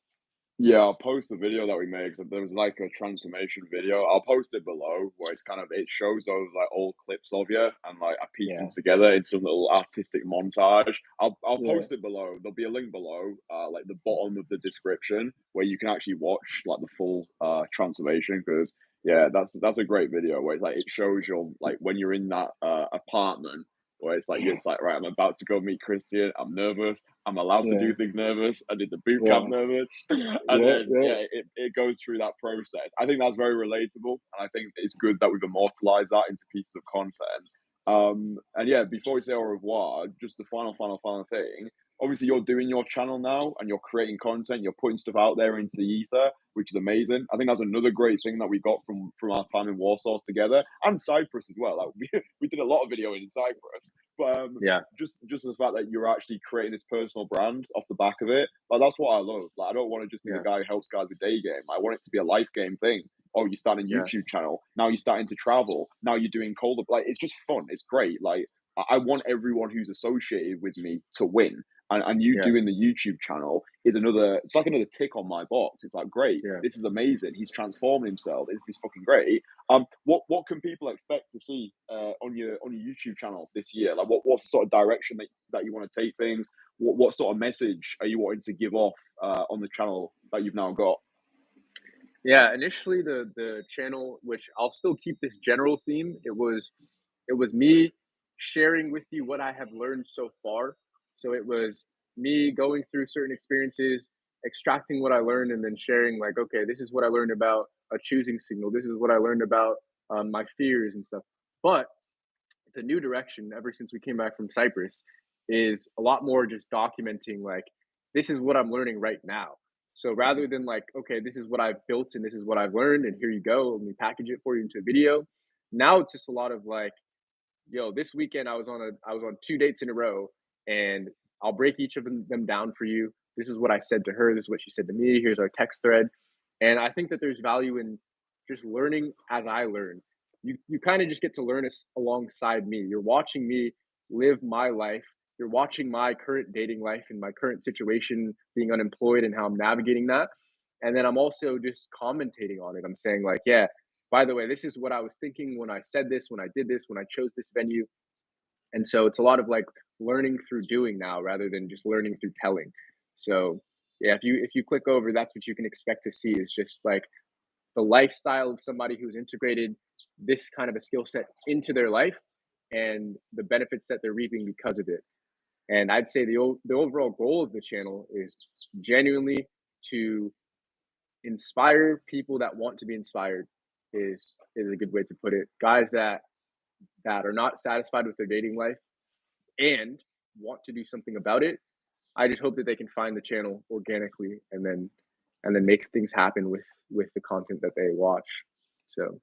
Yeah, I'll post the video that we made. So there was like a transformation video. I'll post it below where it's kind of it shows those like old clips of you and like I pieced them Yeah, together in some little artistic montage. I'll yeah, post it below. There'll be a link below, like the bottom of the description where you can actually watch like the full transformation because yeah, that's a great video where it's like it shows your like when you're in that apartment where it's like right, I'm about to go meet Kristian. I'm nervous. I'm allowed to yeah, do things nervous. I did the boot camp yeah, nervous. And yeah, then yeah, yeah, it goes through that process. I think that's very relatable, and I think it's good that we've immortalized that into pieces of content. And yeah, before we say au revoir, just the final thing. Obviously, you're doing your channel now, and you're creating content. You're putting stuff out there into the ether, which is amazing. I think that's another great thing that we got from our time in Warsaw together, and Cyprus as well. Like we did a lot of video in Cyprus, but yeah, just the fact that you're actually creating this personal brand off the back of it, like that's what I love. Like I don't want to just be the yeah, guy who helps guys with day game. I want it to be a life game thing. Oh, you start a yeah, YouTube channel. Now you're starting to travel. Now you're doing colder. Like it's just fun. It's great. Like I want everyone who's associated with me to win. And you yeah, doing the YouTube channel is another. It's like another tick on my box. It's like great. yeah. This is amazing. He's transforming himself. This is fucking great. What can people expect to see on your YouTube channel this year? Like, what's the sort of direction that you want to take things? What sort of message are you wanting to give off on the channel that you've now got? Yeah, initially the channel, which I'll still keep this general theme, it was me sharing with you what I have learned so far. So it was me going through certain experiences, extracting what I learned, and then sharing like, okay, this is what I learned about a choosing signal. This is what I learned about my fears and stuff. But the new direction, ever since we came back from Cyprus, is a lot more just documenting like this is what I'm learning right now. So rather than like, okay, this is what I've built and this is what I've learned, and here you go, let me package it for you into a video. Now it's just a lot of like, yo, this weekend I was on 2 dates in a row, and I'll break each of them down for you. This is what I said to her. This is what she said to me. Here's our text thread, and I think that there's value in just learning as I learn. You kind of just get to learn alongside me. You're watching me live my life. You're watching my current dating life and my current situation, being unemployed and how I'm navigating that. And then I'm also just commentating on it. I'm saying like, yeah, by the way, this is what I was thinking when I said this, when I did this, when I chose this venue. And so it's a lot of like learning through doing now rather than just learning through telling. So yeah, if you click over, that's what you can expect to see is just like the lifestyle of somebody who's integrated this kind of a skill set into their life and the benefits that they're reaping because of it. And I'd say the overall goal of the channel is genuinely to inspire people that want to be inspired is a good way to put it. Guys that are not satisfied with their dating life and want to do something about it. I just hope that they can find the channel organically and then make things happen with the content that they watch. So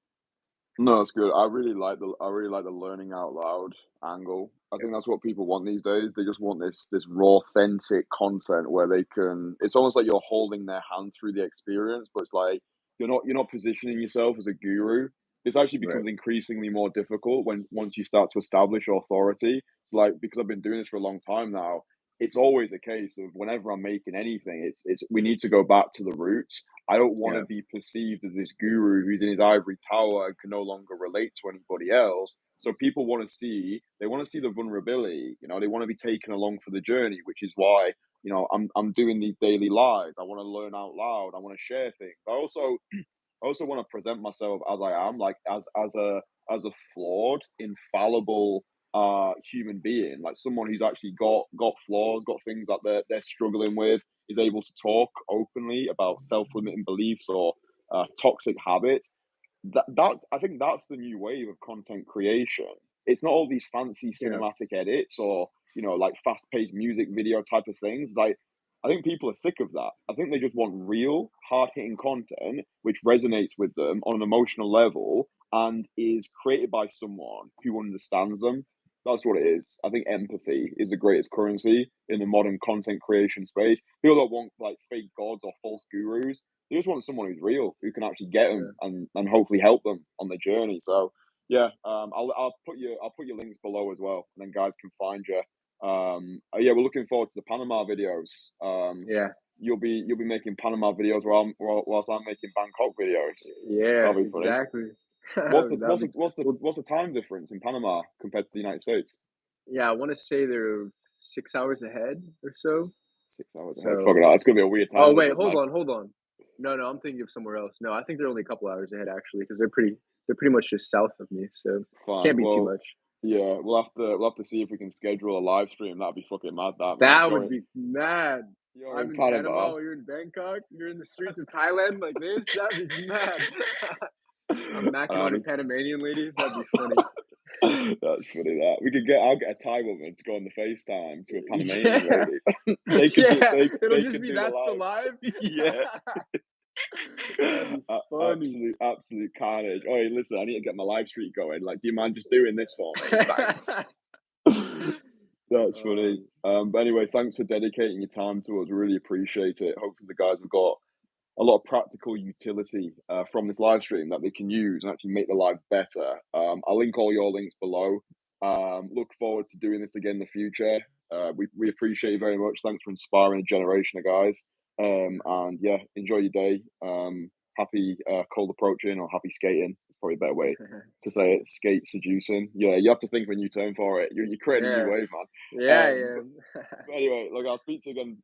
No, it's good. I really like the learning out loud angle. I yeah, think that's what people want these days. They just want this raw, authentic content where they can. It's almost like you're holding their hand through the experience, but it's like you're not positioning yourself as a guru. This actually right. becomes increasingly more difficult when once you start to establish your authority. It's like because I've been doing this for a long time now. It's always a case of whenever I'm making anything, it's we need to go back to the roots. I don't want Yeah, to be perceived as this guru who's in his ivory tower and can no longer relate to anybody else. So people want to see, they want to see the vulnerability. They want to be taken along for the journey, which is why I'm doing these daily lives. I want to learn out loud. I want to share things. I also want to present myself as I am, like as a flawed, infallible human being, like someone who's actually got flaws, got things that they're struggling with, is able to talk openly about self-limiting beliefs or toxic habits. That's I think that's the new wave of content creation. It's not all these fancy yeah, cinematic edits or like fast-paced music video type of things. Like I think people are sick of that. I think they just want real, hard-hitting content which resonates with them on an emotional level and is created by someone who understands them. That's what it is. I think empathy is the greatest currency in the modern content creation space. People don't want like fake gods or false gurus. They just want someone who's real, who can actually get them yeah. and hopefully help them on their journey. So yeah, I'll put your links below as well, and then guys can find you. Yeah, we're looking forward to the Panama videos. Yeah. you'll be making Panama videos whilst I'm making Bangkok videos. Yeah, That'll be funny. exactly. What's the That'd be well, what's the time difference in Panama compared to the United States? yeah, I want to say they're 6 hours ahead or so. 6 hours ahead. Fuck So, it, that's gonna be a weird oh time wait, difference, man. hold on. No, I'm thinking of somewhere else. No, I think they're only a couple hours ahead actually, because they're pretty much just south of me, so can't Fine. be too Well, much. yeah, we'll have to see if we can schedule a live stream. That'd be fucking mad, that man. That would be mad. You're I'm in in Panama, Panama. or you're in Bangkok, you're in the streets of Thailand like this. That'd be mad. I'm macking on the Um, Panamanian ladies. That'd be funny. that's funny. That I'll get a Thai woman to go on the FaceTime to a Panamanian Yeah, lady. They could do yeah. It'll they just could be do the that's the lives. live. Yeah. That'd be funny. Absolute carnage. Oh, hey, listen, I need to get my live streak going. Like, do you mind just doing this for me? Thanks. That's funny. But anyway, thanks for dedicating your time to us. We really appreciate it. Hopefully, the guys have got a lot of practical utility from this live stream that they can use and actually make the live better. I'll link all your links below. Look forward to doing this again in the future. We appreciate you very much. Thanks for inspiring a generation of guys. And yeah, enjoy your day. Happy cold approaching, or happy skating. It's probably a better way to say it. Skate seducing. Yeah, you have to think of a new term for it. You're creating a Yeah, new wave, man. yeah, But anyway, look, I'll speak to you again